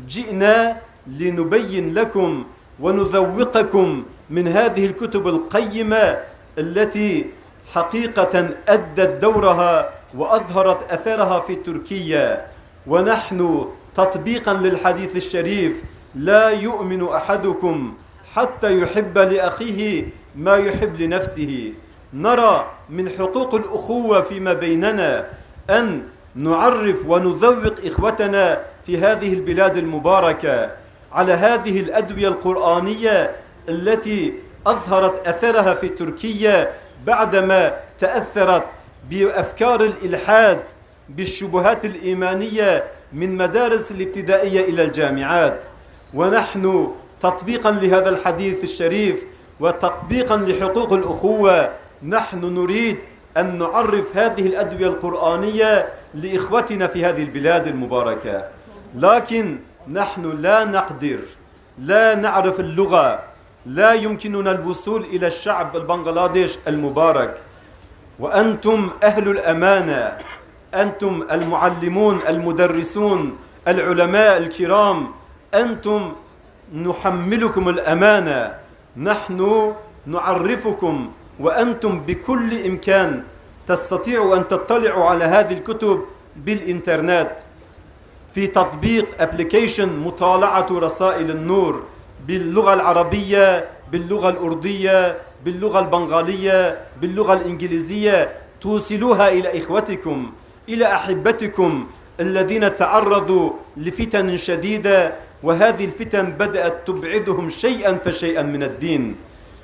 جئنا لنبين لكم ونذوقكم من هذه الكتب القيمة التي حقيقة أدت دورها وأظهرت أثرها في تركيا. ونحن تطبيقا للحديث الشريف لا يؤمن أحدكم حتى يحب لأخيه ما يحب لنفسه، نرى من حقوق الأخوة فيما بيننا أن نعرف ونذوق إخوتنا في هذه البلاد المباركة على هذه الأدوية القرآنية التي أظهرت أثرها في تركيا بعدما تأثرت بأفكار الإلحاد بالشبهات الإيمانية من مدارس الابتدائية إلى الجامعات. ونحن تطبيقا لهذا الحديث الشريف وتطبيقا لحقوق الأخوة نحن نريد أن نعرف هذه الأدوية القرآنية لإخوتنا في هذه البلاد المباركة. لكن نحن لا نقدر، لا نعرف اللغة، لا يمكننا الوصول إلى الشعب البنغلاديش المبارك. وأنتم أهل الأمانة، أنتم المعلمون المدرسون العلماء الكرام، أنتم نحملكم الأمانة، نحن نعرفكم، وأنتم بكل إمكان تستطيعوا أن تطلعوا على هذه الكتب بالإنترنت في تطبيق أبليكيشن مطالعة رسائل النور باللغة العربية، باللغة الأردية، باللغة البنغالية، باللغة الإنجليزية، توصلوها إلى إخوتكم، إلى أحبتكم الذين تعرضوا لفتن شديدة، وهذه الفتن بدأت تبعدهم شيئا فشيئا من الدين.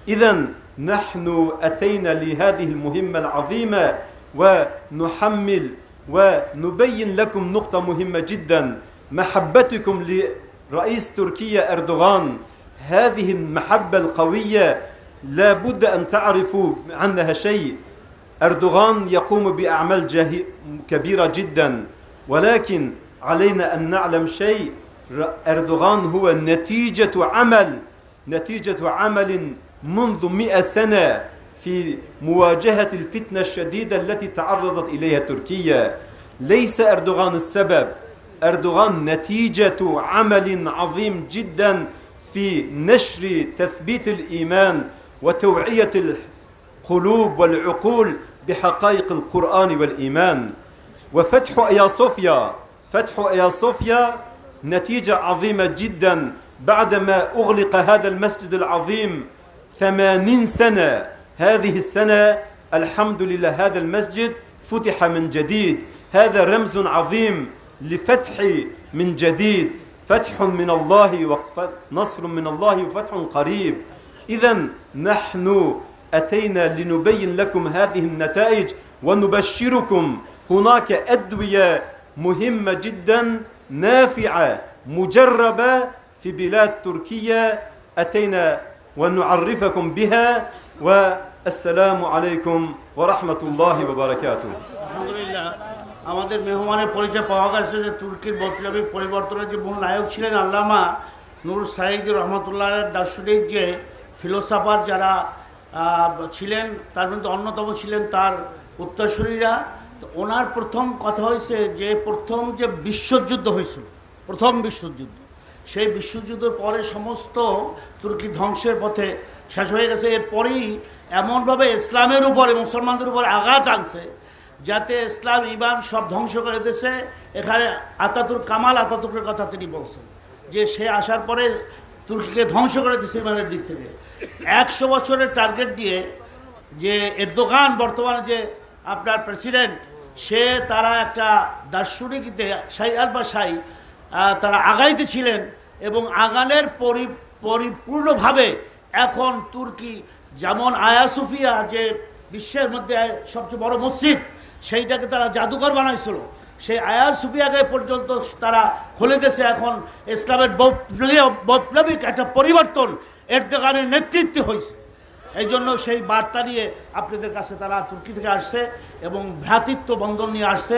إذن نحن أتينا لهذه المهمة العظيمة ونحمل ونبين لكم نقطة مهمة جدا، محبتكم لرئيس تركيا أردوغان. هذه المحبة القوية لا بد أن تعرفوا عنها شيء. أردوغان يقوم بأعمال كبيرة جدا، ولكن علينا أن نعلم شيء، أردوغان هو نتيجة عمل منذ 100 سنة في مواجهة الفتنة الشديدة التي تعرضت إليها تركيا. ليس أردوغان السبب، أردوغان نتيجة عمل عظيم جدا في نشر تثبيت الإيمان وتوعية القلوب والعقول بحقائق القرآن والإيمان. وفتح آيا صوفيا نتيجة عظيمة جدا بعدما أغلق هذا المسجد العظيم 80 سنة. هذه السنة الحمد لله هذا المسجد فتح من جديد، هذا رمز عظيم لفتح من جديد. فتح من الله نصر من الله وفتح قريب. إذن نحن أتينا لنبين لكم هذه النتائج ونبشركم. هناك أدوية مهمة جدا نافعة مجربة في بلاد تركيا، أتينا ونعرفكم بها. والسلام عليكم ورحمة الله وبركاته. আলহামদুলিল্লাহ, আমাদের মেহমানের পরিচয় পাওয়া গেছে যে তুর্কির বৈপ্লবিক পরিবর্তনের যে মূল নায়ক ছিলেন আল্লামা নূর সাঈদী রহমতুল্লাহের দার্শনিক যে ফিলোসফার যারা ছিলেন তার মধ্যে অন্যতম ছিলেন তার উত্তরসূরিরা। তো ওনার প্রথম কথা হয়েছে যে প্রথম যে বিশ্বযুদ্ধ হয়েছিল, প্রথম বিশ্বযুদ্ধ, সেই বিশ্বযুদ্ধের পরে সমস্ত তুর্কি ধ্বংসের পথে শেষ হয়ে গেছে। এরপরেই এমনভাবে ইসলামের উপরে মুসলমানদের উপরে আঘাত আনছে যাতে ইসলাম ইমান সব ধ্বংস করে দিয়েছে। এখানে আতাতুর্ক, কামাল আতাতুর্কের কথা তিনি বলছেন যে সে আসার পরে তুর্কিকে ধ্বংস করে দিয়েছে ইমানের দিক থেকে। 100 বছরের টার্গেট দিয়ে যে এরদোগান বর্তমানে যে আপনার প্রেসিডেন্ট, সে তারা একটা দার্শনিকতে শাই তারা আগাইতে ছিলেন এবং আগানের পরিপূর্ণভাবে এখন তুর্কি যেমন আয়া সোফিয়া যে বিশ্বের মধ্যে সবচেয়ে বড় মসজিদ, সেইটাকে তারা জাদুঘর বানাইছিল, সেই আয়া সোফিয়াকে পর্যন্ত তারা খুলে দিয়েছে। এখন ইসলামের বৈপ্লবিক একটা পরিবর্তন এরদোগানের নেতৃত্বে হয়েছে। এই জন্য সেই বার্তা নিয়ে আপনাদের কাছে তারা তুর্কি থেকে আসছে এবং ভ্রাতৃত্ব বন্ধন নিয়ে আসছে।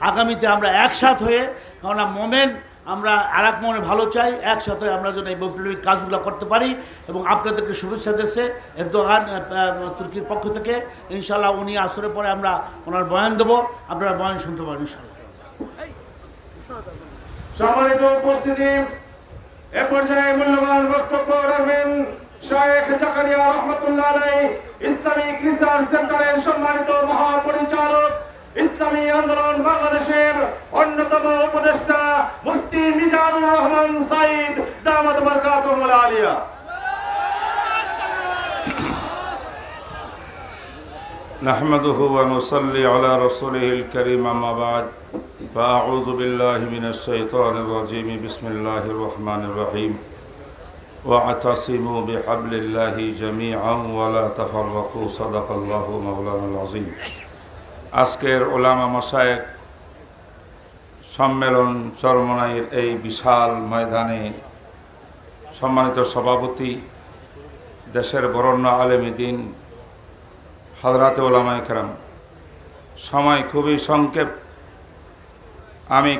আগামীতে আমরা একসাথ হয়ে, কারণ মোমেন আমরা আর এক মনে ভালো চাই, একসাথে আমরা যেন এই বৈপ্লবিক কাজগুলো করতে পারি। এবং আপনাদেরকে শুভেচ্ছা দিচ্ছে এরদোগান তুর্কির পক্ষ থেকে। ইনশাল্লাহ উনি আসরের পরে আমরা ওনার বয়ান দেবো, আপনারা বয়ান শুনতে পারেন ইনশাল্লাহ। সম্মানিত উপস্থিতি, এ পর্যায়ে মূল্যবান বক্তব্য রাখবেন শায়েখ জাকারিয়া রহমতুল্লাহ আলাইহি, ইসলামিক রিসার্চ সেন্টারের সম্মানিত মহাপরিচালক, ইসলামী আন্দোলন বাংলাদেশের অন্যতম উপদেষ্টা মুফতি মিজানুর রহমান সাঈদ দামাত বরকাতুহুল আলিয়া। نحمده ونصلي على رسوله الكريم أما بعد فأعوذ بالله من الشيطان الرجيم بسم الله الرحمن الرحيم واعتصموا بحبل الله جميعا ولا تفرقوا صدق الله مولانا العظيم. আজকের ওলামা মাশায়েখ সম্মেলন চরমনাইয়ের এই বিশাল ময়দানে সম্মানিত সভাপতি, দেশের বরেণ্য আলেম দ্বীন হযরত ওলামায়ে কেরাম, সময় খুবই সংক্ষেপ। আমি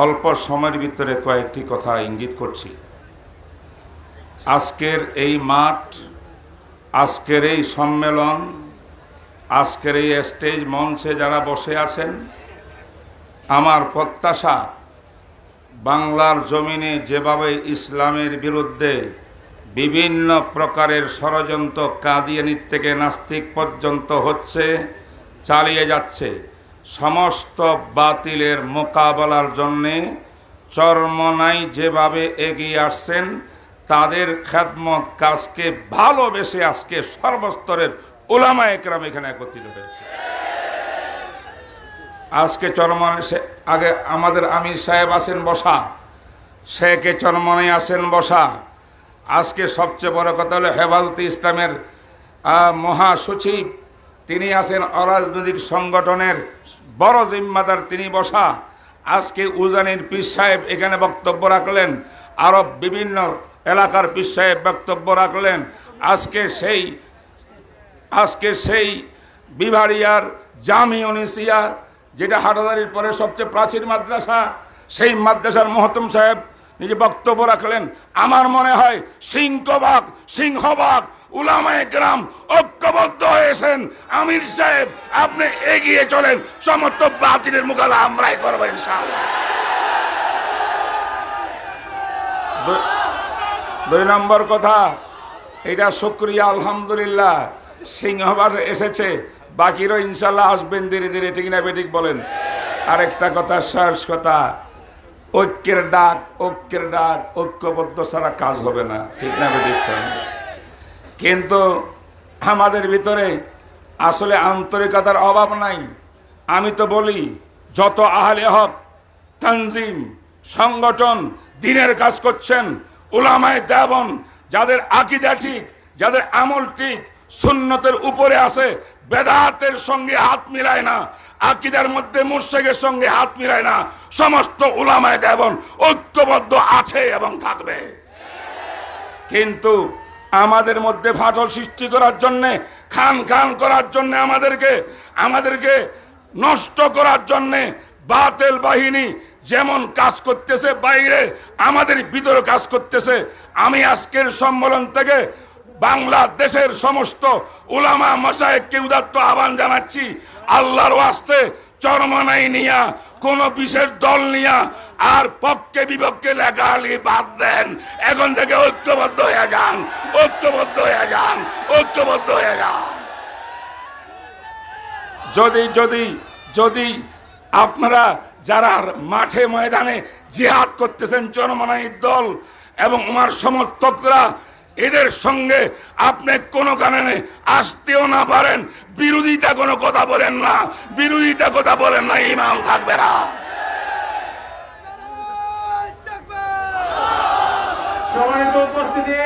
অল্প সময়ের ভিতরে কয়েকটি কথা ইঙ্গিত করছি। আজকের এই মাঠ, আজকের এই সম্মেলন, আজকের এই স্টেজ মঞ্চে যারা বসে আছেন, আমার প্রত্যাশা বাংলার জমিনে যেভাবে ইসলামের বিরুদ্ধে বিভিন্ন প্রকারের ষড়যন্ত্র কাদিয়ানির থেকে নাস্তিক পর্যন্ত হচ্ছে, চালিয়ে যাচ্ছে, সমস্ত বাতিলের মোকাবেলার জন্যে চরমনাই যেভাবে এগিয়ে আসছেন, তাদের খেদমত কাজকে ভালোবেসে আজকে সর্বস্তরের উলামায়ে কেরাম এখানে একত্রিত হয়েছে। আজকে চরমনাই আগে আমাদের আমির সাহেব আছেন বসা, শেখে চরমনাই আছেন বসা। আজকে সবচেয়ে বড় কথা হলো হেফাজতে ইসলামের মহাসচিব, তিনি আছেন অরাজনৈতিক সংগঠনের বড় জিম্মাদার, তিনি বসা। আজকে উজানির পীর সাহেব এখানে বক্তব্য রাখলেন, আরব বিভিন্ন এলাকার পীর সাহেব বক্তব্য রাখলেন। আজকে সেই বিভারিয়ার জামিউন নিসিয়া, যেটা হাটাজারির পরে সবচেয়ে প্রাচীন মাদ্রাসা, সেই মাদ্রাসার মহতম সাহেব নিজে বক্তব্য রাখলেন। আমার মনে হয় সিংহভাগ উলামায়ে কেরাম ঐক্যবদ্ধ হয়েছেন। আমির সাহেব, আপনি এগিয়ে চলেন, সমস্ত বাতিলের মোকাবেলা আমরাই করবো ইনশাআল্লাহ। 2 নম্বর কথা, এটা শুকরিয়া, আলহামদুলিল্লাহ সিংহভাগ এসেছে, বাকিরও ইনশাল্লাহ আসবেন ধীরে ধীরে, ঠিক না বেঠিক বলেন? আরেকটা কথা, শেষ কথা, ঐক্যের ডাক, ঐক্যবদ্ধ ছাড়া কাজ হবে না, ঠিক না বেঠিক? কিন্তু আমাদের ভিতরে আসলে আন্তরিকতার অভাব নাই। আমি তো বলি, যত আহলে হক তানজিম, সংগঠন দিনের কাজ করছেন, উলামায়ে দেওবন যাদের আকীদা ঠিক, যাদের আমল ঠিক, সুন্নতের উপরে আছে, বেদাতের সঙ্গে হাত মিলায় না, আকীদার মধ্যে মুশরিকের সঙ্গে হাত মিলায় না, সমস্ত উলামায়ে দেওবন ঐক্যবদ্ধ আছে এবং থাকবে। কিন্তু আমাদের মধ্যে ফাটল সৃষ্টি করার জন্যে, খান খান করার জন্যে, আমাদেরকে নষ্ট করার জন্যে বাতিল বাহিনী যেমন কাজ করতেছে বাইরে, আমাদের ভিতরে কাজ করতেছে। আমি আজকের সম্মেলন থেকে বাংলাদেশের সমস্ত উলামা মাশায়েখকে উদাত্ত আহ্বান জানাচ্ছি, আল্লাহর ওয়াস্তে চরমনাই নিয়া, কোন বিশেষ দল নিয়া আর পক্ষে বিপক্ষে লেখালেখি বাদ দেন। এখন থেকে ঐক্যবদ্ধ হয়ে যান, ঐক্যবদ্ধ হয়ে যান, ঐক্যবদ্ধ হয়ে যান। যদি আপনারা যারা মাঠে ময়দানে জিহাদ করতেছেন, চরমনাই দল এবং আমার সমর্থকরা, এদের সঙ্গে আপনি কোনো কারণে আসতেও না পারেন, বিরোধিতা কোনো কথা বলেন না, বিরোধিতা কথা বলেন না, ইমাম থাকবে না। সম্মানিত উপস্থিতি,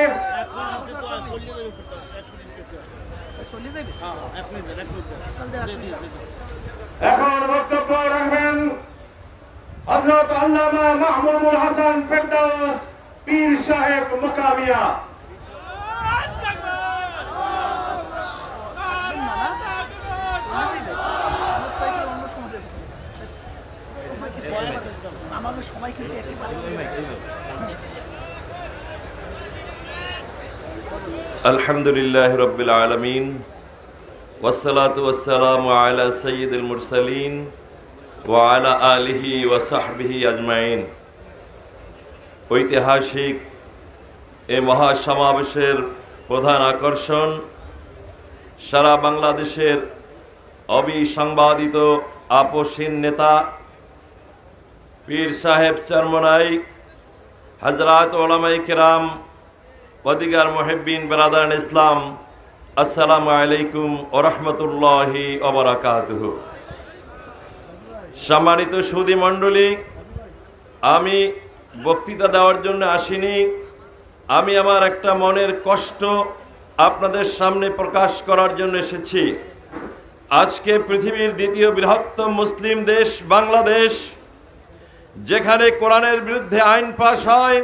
এখন বক্তব্য রাখবেন হযরত আল্লামা মাহমুদুল হাসান ফেরদাউস পীর সাহেব মুকামিয়া। আলহামদুলিল্লাহ রাব্বিল আলামিন ওয়াসসালাতু ওয়াসসালামু আলা সাইয়্যিদিল মুরসালিন ওয়া আলা আলিহি ওয়া সাহবিহি আজমাইন। ঐতিহাসিক এই মহাসমাবেশের প্রধান আকর্ষণ সারা বাংলাদেশের অবিসংবাদিত আপসহীন নেতা পীর সাহেব চরমনাই, হযরত উলামায়ে কেরাম, ওয়াদিগার মুহিব্বিন বেরাদারান ইসলাম, আসসালামু আলাইকুম ওয়া রাহমাতুল্লাহি ওয়া বারাকাতুহু। সম্মানিত সুধী মণ্ডলী, আমি বক্তৃতা দেওয়ার জন্য আসিনি, আমি আমার একটা মনের কষ্ট আপনাদের সামনে প্রকাশ করার জন্য এসেছি। আজকে পৃথিবীর দ্বিতীয় বৃহত্তম মুসলিম দেশ বাংলাদেশ, যেখানে কোরআনের বিরুদ্ধে আইন পাশ হয়,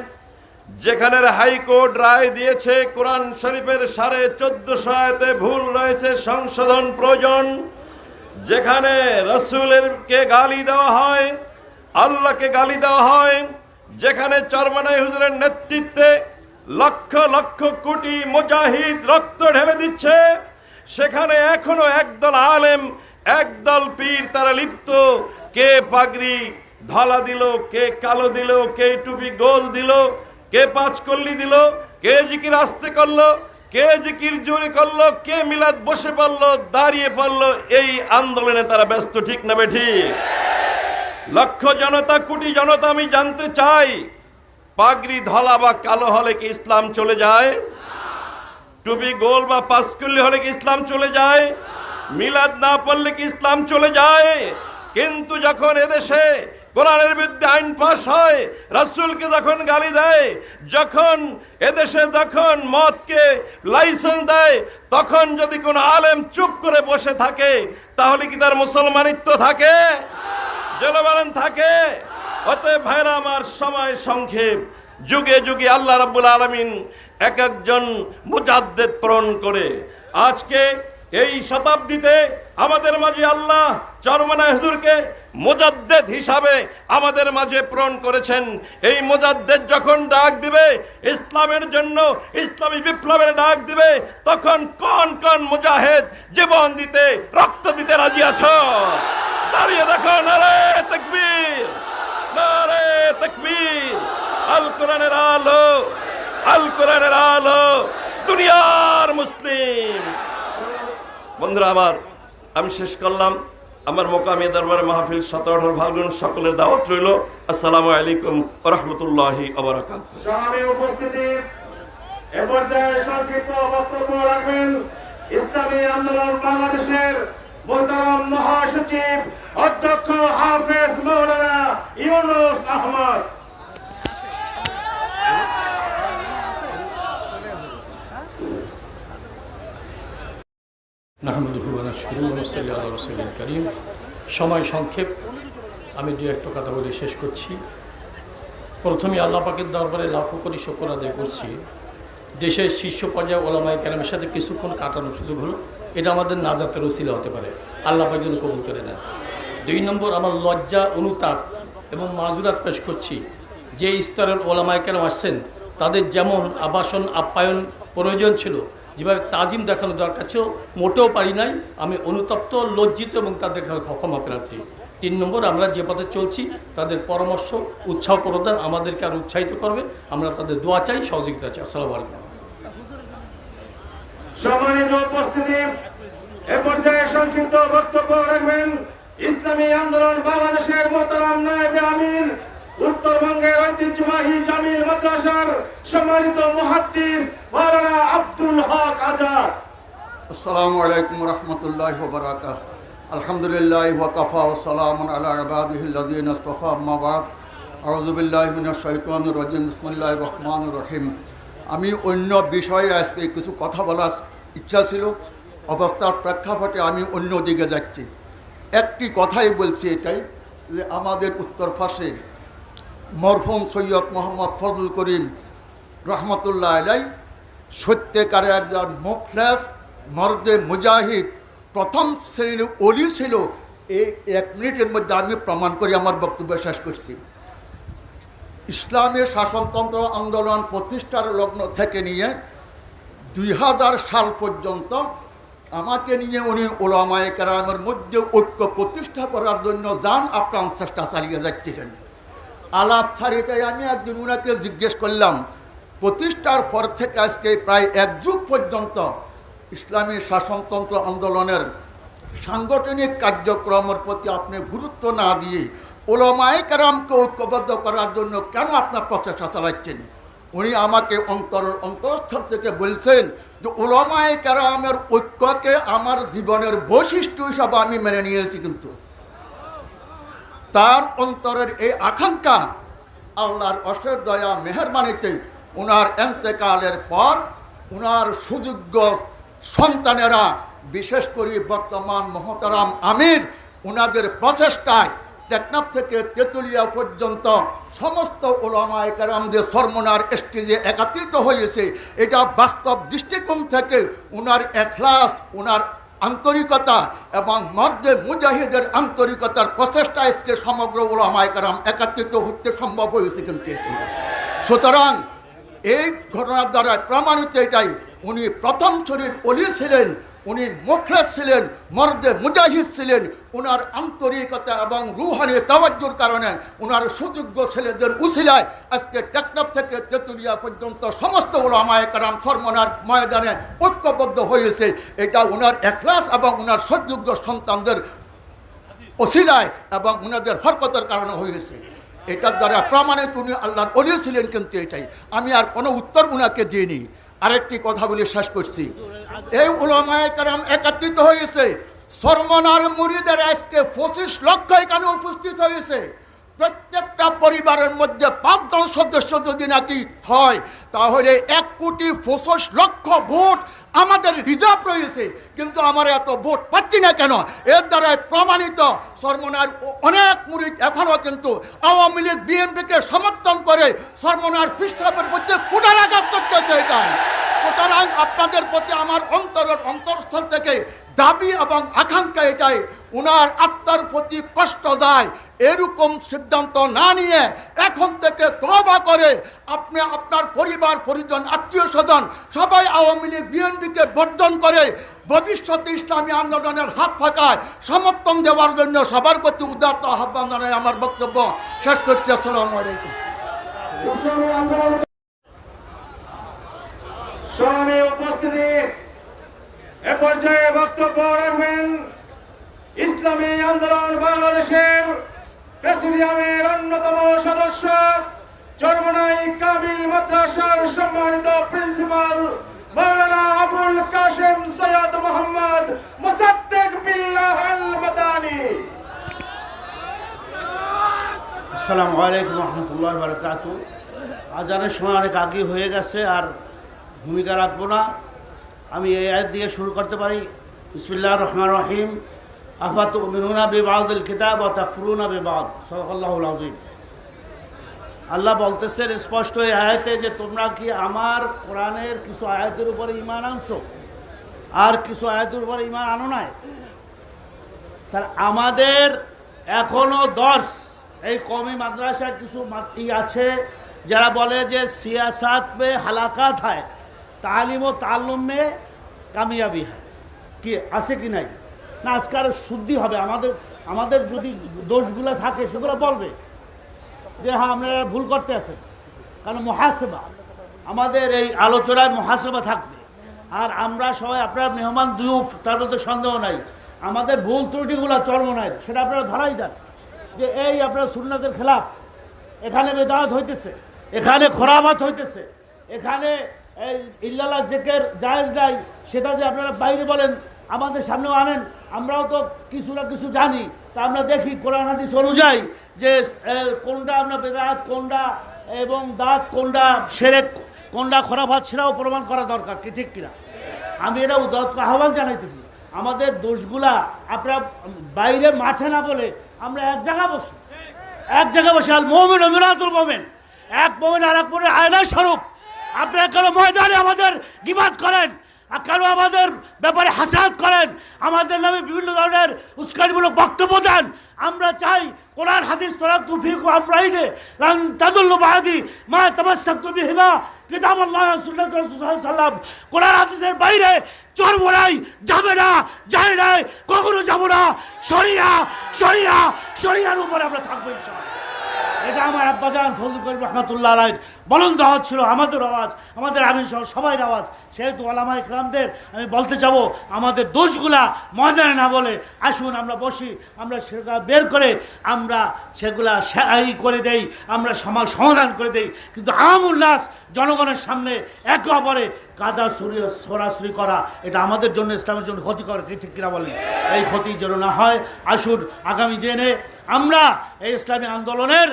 যেখানের হাইকোর্ট রায় দিয়েছে কোরআন শরীফের 1450 আয়াতে ভুল রয়েছে, সংশোধন প্রয়োজন, যেখানে রাসূলকে গালি দেওয়া হয়, আল্লাহকে গালি দেওয়া হয়, যেখানে চরমনাই হুজুরের নেতৃত্বে লক্ষ লক্ষ কোটি মুজাহিদ রক্ত ঢেলে দিচ্ছে, সেখানে এখনো একদল আলেম, একদল পীর তারা লিপ্ত। কে পাগড়ি ধলা দিল, কে কালো দিল, কে টুপি গোল দিল, কে পাঁচকল্লি দিল, কে জিকির আস্তে করলো, কে জিকির জোরে করলো, কে মিলাদ বসে পড়লো, দাঁড়িয়ে পড়লো, এই আন্দোলনে তারা ব্যস্ত, ঠিক না বেঠিক? লক্ষ জনতা, কোটি জনতা, আমি জানতে চাই, পাগড়ি ধলা বা কালো হলে কি ইসলাম চলে যায়? টুপি গোল বা পাঁচকল্লি হলে কি ইসলাম চলে যায়? মিলাদ না পড়লে কি ইসলাম চলে যায়? কিন্তু যখন এদেশে কোরআনের বিরুদ্ধে আইন পাশ হয়, রাসূলকে যখন গালি দেয়, যখন এদেশে যখন মদকে লাইসেন্স দেয়, তখন যদি কোনো আলেম চুপ করে বসে থাকে, তাহলে কি তার মুসলমানিত্ব থাকে? জনগণ থাকে? অতএব ভাইরা আমার, সময় সংক্ষেপ, যুগে যুগে আল্লাহ রাব্বুল আলামিন এক একজন মুজাদ্দিদ প্রেরণ করে। আজকে এই শতাব্দীতে আমাদের মাঝে আল্লাহ চরমনাই হুজুরকে মুজাদ্দিদ হিসাবে আমাদের মাঝে প্রেরণ করেছেন। এই মুজাদ্দিদ যখন ডাক দিবে ইসলামের জন্য, ইসলামী বিপ্লবের ডাক দিবে, তখন কোন কোন মুজাহিদ জীবন দিতে, রক্ত দিতে রাজি আছো? দাঁড়িয়ে দেখো, নারে তাকবীর, নারে তাকবীর। আল কোরআনের আলো, আল কোরআনের আলো, দুনিয়ার মুসলিম। বন্ধুরা আমার, আমি শেষ করলাম। আমার মোকামি দরবারে মাহফিল 17-18 ফাল্গুন, সকলের দাওয়াত রইল। আসসালামু আলাইকুম ওয়া রাহমাতুল্লাহি ওয়া বারাকাতুহু। সামনে উপস্থিতি, এ পর্যায়ে সংক্ষিপ্ত বক্তব্য রাখবেন ইসলামী আন্দোলন বাংলাদেশের মোহতারাম মহাসচিব অধ্যক্ষ হাফেজ মাওলানা ইউনুস আহমদ। নাহমাদুহু ওয়া নাশকুরুহু ওয়া নুসাল্লি আলা রাসূলিল কারীম। সময় সংক্ষেপ, আমি দু একটা কথা বলে শেষ করছি। প্রথমে আল্লাহ পাকের দরবারে লাখো কোটি শুকর আদায় করছি, দেশের শীর্ষ পর্যায়ে ওলামায়ে কেরামের সাথে কিছুক্ষণ কাটানোর সুযোগ হলো, এটা আমাদের নাজাতের ওসিলা হতে পারে, আল্লাহ পাক যেন কবুল করে নেন। 2 নম্বর, আমার লজ্জা, অনুতাপ এবং মাজুরাত পেশ করছি, যে স্তরের ওলামায়ে কেরাম আসছেন তাদের যেমন আবাসন আপ্যায়ন প্রয়োজন ছিল, যেভাবে তাজিম দেখানো দরকার ছিল, মোটেও পারি নাই। আমি অনুতপ্ত, লজ্জিত এবং তাদের ক্ষমা প্রার্থী। 3 নম্বর, আমরা যে পথে চলছি তাদের পরামর্শ, উৎসাহ প্রদান আমাদেরকে আরও উৎসাহিত করবে। আমরা তাদের দোয়া চাই, সহযোগিতা চাই। আসসালামু আলাইকুম। সম্মানিত উপস্থিতি, এ পর্যায়ে সংক্ষিপ্ত বক্তব্য রাখবেন ইসলামী আন্দোলন বাংলাদেশের মোহতারাম নায়েবে আমির, উত্তরবঙ্গের ঐতিহ্যবাহী জামিল মাদ্রাসার সম্মানিত মুহাদ্দিস মাওলানা আব্দুল হক আজাদ। আসসালামু আলাইকুম রহমতুল্লাহ বারাকাতুহু। আলহামদুলিল্লাহ ওয়া কাফা ওয়া সালামুন আলা ইবাদিহিল্লাযিনা ইসতাফা, আম্মা বা'দ। আউযু বিল্লাহি মিনাশ শাইতানির রাজিম। বিসমিল্লাহির রহমানির রহিম। আমি অন্য বিষয়ে আজকে কিছু কথা বলার ইচ্ছা ছিল, অবস্থার প্রেক্ষাপটে আমি অন্য দিকে যাচ্ছি। একটি কথাই বলছি, এটাই যে আমাদের উত্তর পাশে মরহুম সৈয়দ মোহাম্মদ ফজল করিম রহমতুল্লাহ আলাই সত্যিকারে একজন মুখলেস মর্দে মুজাহিদ, প্রথম শ্রেণীর ওলি ছিল। এই 1 মিনিটের মধ্যে আমি প্রমাণ করে আমার বক্তব্য শেষ করছি। ইসলামের শাসনতন্ত্র আন্দোলন প্রতিষ্ঠার লগ্ন থেকে নিয়ে 2000 সাল পর্যন্ত আমাকে নিয়ে উনি ওলামায়ে কেরামের মধ্যে ঐক্য প্রতিষ্ঠা করার জন্য যান আপ্রাণ চেষ্টা চালিয়ে যাচ্ছিলেন। আলাপ ছাড়িতে আমি একদিন উনাকে জিজ্ঞেস করলাম, প্রতিষ্ঠার পর থেকে আজকে প্রায় 1 যুগ পর্যন্ত ইসলামী শাসনতন্ত্র আন্দোলনের সাংগঠনিক কার্যক্রমের প্রতি আপনি গুরুত্ব না দিয়ে ওলামায়ে কেরামকে ঐক্যবদ্ধ করার জন্য কেন আপনার প্রচেষ্টা চালাচ্ছেন? উনি আমাকে অন্তরস্থল থেকে বলছেন যে ওলামায়ে কেরামের ঐক্যকে আমার জীবনের বৈশিষ্ট্য হিসাবে আমি মেনে নিয়েছি, কিন্তু তার অন্তরের এই আকাঙ্ক্ষা আল্লাহর অশেষ দয়া মেহেরবানিতে ওনার এন্তেকালের পর ওনার সুযোগ্য সন্তানেরা, বিশেষ করে বর্তমান মোহতারাম আমির, ওনাদের প্রচেষ্টায় টেকনাফ থেকে তেঁতুলিয়া পর্যন্ত সমস্ত ওলামায়ে কেরামদের সরমনার স্টেজে একত্রিত হয়েছে। এটা বাস্তব দৃষ্টিকোণ থেকে ওনার এখলাস, ওনার আন্তরিকতা এবং মর্দে মুজাহিদের আন্তরিকতার প্রচেষ্টা আজকে সমগ্র ওলামায়ে কেরাম একত্রিত হতে সম্ভব হয়েছে। কিন্তু সুতরাং এই ঘটনার দ্বারা প্রমাণিত এটাই, উনি প্রথম শরীর ওলি ছিলেন, উনি মুখলেস ছিলেন, মর্দে মুজাহিদ ছিলেন। ওনার আন্তরিকতা এবং রুহানি তাওয়াজ্জুর কারণে ওনার সুযোগ্য ছেলেদের উসিলায় আজকে টেকনাফ থেকে তেঁতুলিয়া পর্যন্ত সমস্ত ওলামায়ে কেরাম সরমনার ময়দানে ঐক্যবদ্ধ হয়েছে। এটা ওনার এখলাস এবং ওনার সুযোগ্য সন্তানদের উসিলায় এবং ওনাদের হরকতের কারণে হয়েছে। এটার দ্বারা প্রমাণিত উনি আল্লাহর ওলি ছিলেন। কিন্তু এটাই, আমি আর কোনো উত্তর ওনাকে দিইনি। আরেকটি কথা বলে শেষ করছি, এই ওলামায়ে কেরাম একত্রিত হয়েছে, সরমনার মুরিদের আজকে 25 লক্ষ এখানে উপস্থিত হয়েছে। প্রত্যেকটা পরিবারের মধ্যে 5 জন সদস্য যদি নাকি হয়, তাহলে 1,25,00,000 ভোট আমাদের রিজার্ভ রয়েছে। কিন্তু আমরা এত ভোট পাচ্ছি না কেন? এর দ্বারা প্রমাণিত সরমনার অনেক মুরিদ এখনও কিন্তু আওয়ামী লীগ বিএনপিকে সমর্থন করে সরমনার পৃষ্ঠাবের মধ্যে কুটারাঘাত করতেছে। এটাই, সুতরাং আপনাদের প্রতি আমার অন্তরস্থল থেকে দাবি এবং আকাঙ্ক্ষা এটাই, ওনার আত্মার প্রতি কষ্ট যায় এরকম সিদ্ধান্ত না নিয়ে এখন থেকে তওবা করে আপনি আপনার পরিবার পরিজন আত্মীয় স্বজন সবাই আওয়ামী লীগ বিএনপিকে বর্জন করে ভবিষ্যতে ইসলামী আন্দোলনের হাত পাকায় সমর্থন দেওয়ার জন্য সবার প্রতি উদাত্ত আহ্বান জানাই আমার বক্তব্য শেষ করছি। আসসালামু আলাইকুম। সম্মানীয় উপস্থিতি, এ পর্যায়ে বক্তব্য রাখবেন ইসলামী আন্দোলন বাংলাদেশের প্রেসিডিয়ামের অন্যতম সদস্য, চরমনাই কামিল মাদ্রাসার সম্মানিত প্রিন্সিপাল মাওলানা আবুল কাশেম সৈয়দ মোহাম্মদ মুসাদ্দেক বিল্লাহ আল মাদানী। আসসালামু আলাইকুম রহমতুল্লাহ বারাকাতুহু। আজানের সময় অনেক আগে হয়ে গেছে, আর ভূমিকা রাখবো না। আমি এই আয়াত দিয়ে শুরু করতে পারি। বিসমিল্লাহির রহমানির রহিম। আফাতুমিনুনা বিবাদিল কিতাব ওয়া তাকফুরুনা বিবাদ। সাদাকাল্লাহুল আযীম। আল্লাহ বলতেছেন স্পষ্ট এই আয়াতে যে তোমরা কি আমার কোরআনের কিছু আয়াতের উপরে ঈমান আনছো আর কিছু আয়াতের উপরে ঈমান আনো নাই। তার আমাদের এখনো দর্শ এই কওমি মাদ্রাসায় কিছু আছে যারা বলে যে সিয়াসাত মে হালাকাত হয়, তালিম ও তাল্লুম মে কামিয়াবি হয়। কি আছে কি নাই না, আজকাল শুদ্ধি হবে। আমাদের যদি দোষগুলো থাকে সেগুলো বলবে যে হ্যাঁ আপনারা ভুল করতে আছেন, কারণ মুহাসেবা আমাদের এই আলোচনায় মুহাসেবা থাকবে। আর আমরা সবাই আপনারা মেহমান দুয়ুফ, তার মধ্যে সন্দেহ নাই। আমাদের ভুল ত্রুটিগুলো চরমনায় সেটা আপনারা ধরাই দেন যে এই আপনারা সুন্নাতের খেলাফ, এখানে বেদাত হইতেছে, এখানে খোরাবাত হইতেছে, এখানে এই ইল্লাল্লাহ জিকির জায়েজ নাই, সেটা যে আপনারা বাইরে বলেন আমাদের সামনেও আনেন। আমরাও তো কিছু না কিছু জানি, তা আমরা দেখি কোরআন হাদিস অনুযায়ী যে কোনটা আমরা বেদাত, কোনটা এবং দাঁত, কোনটা সেরেক, কোনটা খোরাফাত, সেটাও প্রমাণ করা দরকার, কি ঠিক কিনা। আমি এটা উদাত্ত আহ্বান জানাইতেছি। আমাদের দোষগুলা আপনারা বাইরে মাঠে না বলে আমরা এক জায়গায় বসে আল মুমিন ও মিরাতুল মুমিন, এক মুমিন আর এক মুমিনের আয়না স্বরূপ। আপনারা কেন ময়দানে আমাদের গীবাত করেন, আর কেন আমাদের ব্যাপারে হাসাদ করেন, আমাদের নামে বিভিন্ন ধরনের উস্কানিমূলক বক্তব্য দেন। আমরা চাই কোরআন হাদিস তারাক্তু ফীকুম আমরাইনে লান তাদুল্লু বাদি মা তামাসসাকতু বিহিমা কিতাবুল্লাহ ওয়া সুন্নাতুর রাসূল সাল্লাল্লাহু আলাইহি ওয়াসাল্লাম। কোরআন হাদিসের বাইরে চড়বো নাই, যাবে না, যায় নাই, কখনো যাব না। শরিয়ার উপরে আমরা থাকবো ইনশাআল্লাহ। এটা আমার আব্বাজান ফজলুল করিম রহমাতুল্লাহ আলাইহির বলন্দ আওয়াজ ছিল, আমাদের আওয়াজ, আমাদের আমিন সহ সবাই আওয়াজ। সেহেতু ওলামায়ে কেরামদের আমি বলতে যাব আমাদের দোষগুলা ময়দানে না বলে আসুন আমরা বসি, আমরা সেগুলা বের করে আমরা সেগুলা করে দেই, আমরা সমাধান করে দেই। কিন্তু আমুল নাস জনগণের সামনে একে অপরে কাদা সরাসরি করা এটা আমাদের জন্য, ইসলামের জন্য ক্ষতিকর, ঠিক কিনা বলেন। এই ক্ষতি যেন না হয়, আসুন আগামী দিনে আমরা এই ইসলামী আন্দোলনের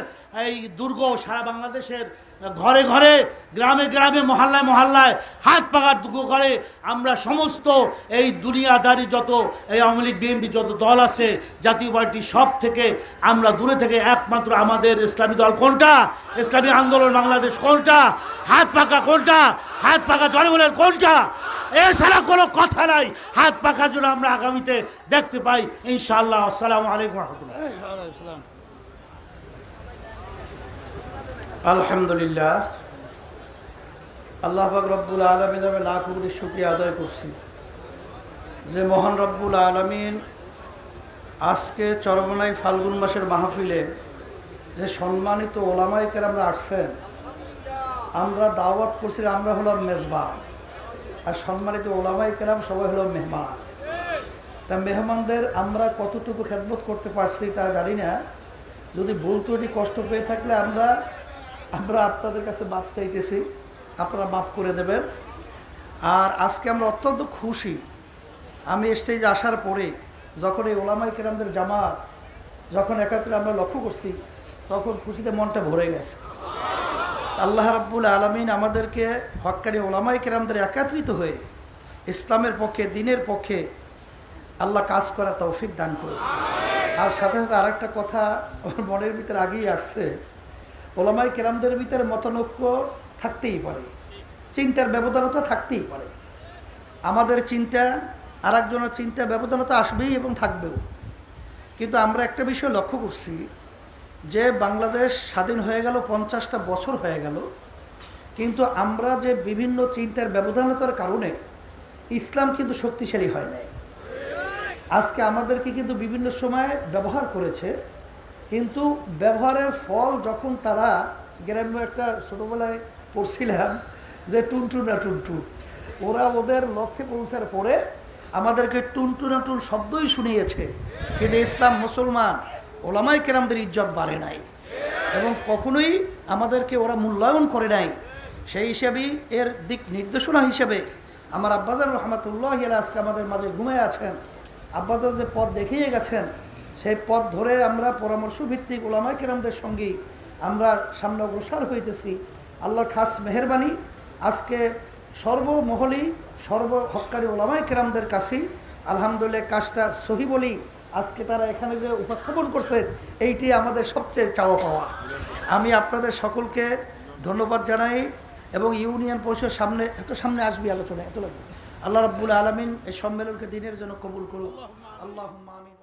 এই দুর্গ সারা বাংলাদেশের ঘরে ঘরে, গ্রামে গ্রামে, মহল্লায় মহল্লায় হাত পাকার দুর্গ করে আমরা সমস্ত এই দুনিয়াদারি যত এই আওয়ামী লীগ বিএনপি যত দল আছে, জাতীয় পার্টি, সব থেকে আমরা দূরে থেকে একমাত্র আমাদের ইসলামী দল কোনটা, ইসলামী আন্দোলন বাংলাদেশ কোনটা, হাত পাকা কোনটা, হাত পাকা জনগণের কোনটা, এছাড়া কোনো কথা নাই। হাত পাকা যেন আমরা আগামীতে দেখতে পাই ইনশাআল্লাহ। আসসালামু আলাইকুম ওয়া রাহমাতুল্লাহ। আলহামদুলিল্লাহ, আল্লাহ পাক রব্বুল আলামিনের লাখ কোটি শুকরিয়া আদায় করছি যে মহান রব্বুল আলামিন আজকে চরমনাই ফাল্গুন মাসের মাহফিলে যে সম্মানিত ওলামায়ে কেরামরা আসছেন, আমরা দাওয়াত করছি, আমরা হলাম মেজবান, আর সম্মানিত ওলামায়ে কেরাম সবাই হলো মেহমান। তা মেহমানদের আমরা কতটুকু খেদমত করতে পারছি তা জানি না। যদি ভুল ত্রুটি কষ্ট পেয়ে থাকলে আমরা আপনাদের কাছে মাপ চাইতেছি, আপনারা মাফ করে দেবেন। আর আজকে আমরা অত্যন্ত খুশি। আমি স্টেজে আসার পরে যখন এই ওলামায়ে কেরামদের জামাত যখন একাত্রে আমরা লক্ষ্য করছি, তখন খুশিতে মনটা ভরে গেছে। আল্লাহ রাব্বুল আলামিন আমাদেরকে হক্কানি ওলামায়ে কেরামদের একত্রিত হয়ে ইসলামের পক্ষে, দ্বীনের পক্ষে আল্লাহ কাজ করার তৌফিক দান করুন। আর সাথে সাথে আরেকটা কথা আমার মনের ভিতরে আগেই আসছে, ওলামায়ে কেরামদের ভিতরে মতানৈক্য থাকতেই পারে, চিন্তার ব্যবধানতা থাকতেই পারে। আমাদের চিন্তা আর একজনের চিন্তা ব্যবধানতা আসবেই এবং থাকবেও। কিন্তু আমরা একটা বিষয় লক্ষ্য করছি যে বাংলাদেশ স্বাধীন হয়ে গেল, 50টা বছর হয়ে গেল, কিন্তু আমরা যে বিভিন্ন চিন্তার ব্যবধানতার কারণে ইসলাম কিন্তু শক্তিশালী হয় নাই। আজকে আমাদেরকে কিন্তু বিভিন্ন সময় ব্যবহার করেছে, কিন্তু ব্যবহারের ফল যখন তারা, গ্রাম্য একটা ছোটোবেলায় পড়ছিলাম যে টুনটুনা টুনটুন, ওরা ওদের লক্ষ্যে পৌঁছার পরে আমাদেরকে টুনটুনা টুন শব্দই শুনিয়েছে, কিন্তু ইসলাম, মুসলমান, ওলামায়ে কেরামদের ইজ্জত বাড়ে নাই এবং কখনোই আমাদেরকে ওরা মূল্যায়ন করে নাই। সেই হিসাবেই এর দিক নির্দেশনা হিসেবে আমার আব্বাজান রহমাতুল্লাহ আজকে আমাদের মাঝে ঘুমিয়ে আছেন। আব্বাজান যে পথ দেখিয়ে গেছেন, সেই পথ ধরে আমরা পরামর্শ ভিত্তিক ওলামায়ে কেরামদের সঙ্গেই আমরা সামনে অগ্রসর হইতেছি। আল্লাহর খাস মেহেরবানি, আজকে সর্বমহলী হক্কানি ওলামায়ে কেরামদের কাছেই আলহামদুলিল্লাহ কাজটা সহি বলেই আজকে তারা এখানে যে উপস্থাপন করছে এইটি আমাদের সবচেয়ে চাওয়া পাওয়া। আমি আপনাদের সকলকে ধন্যবাদ জানাই এবং ইউনিয়ন পরিষদ সামনে আসবি আলোচনা এত লাগবে। আল্লাহ রাব্বুল আলামিন এই সম্মেলনকে দিনের জন্য কবুল করুক। আল্লাহুম্মা আমিন।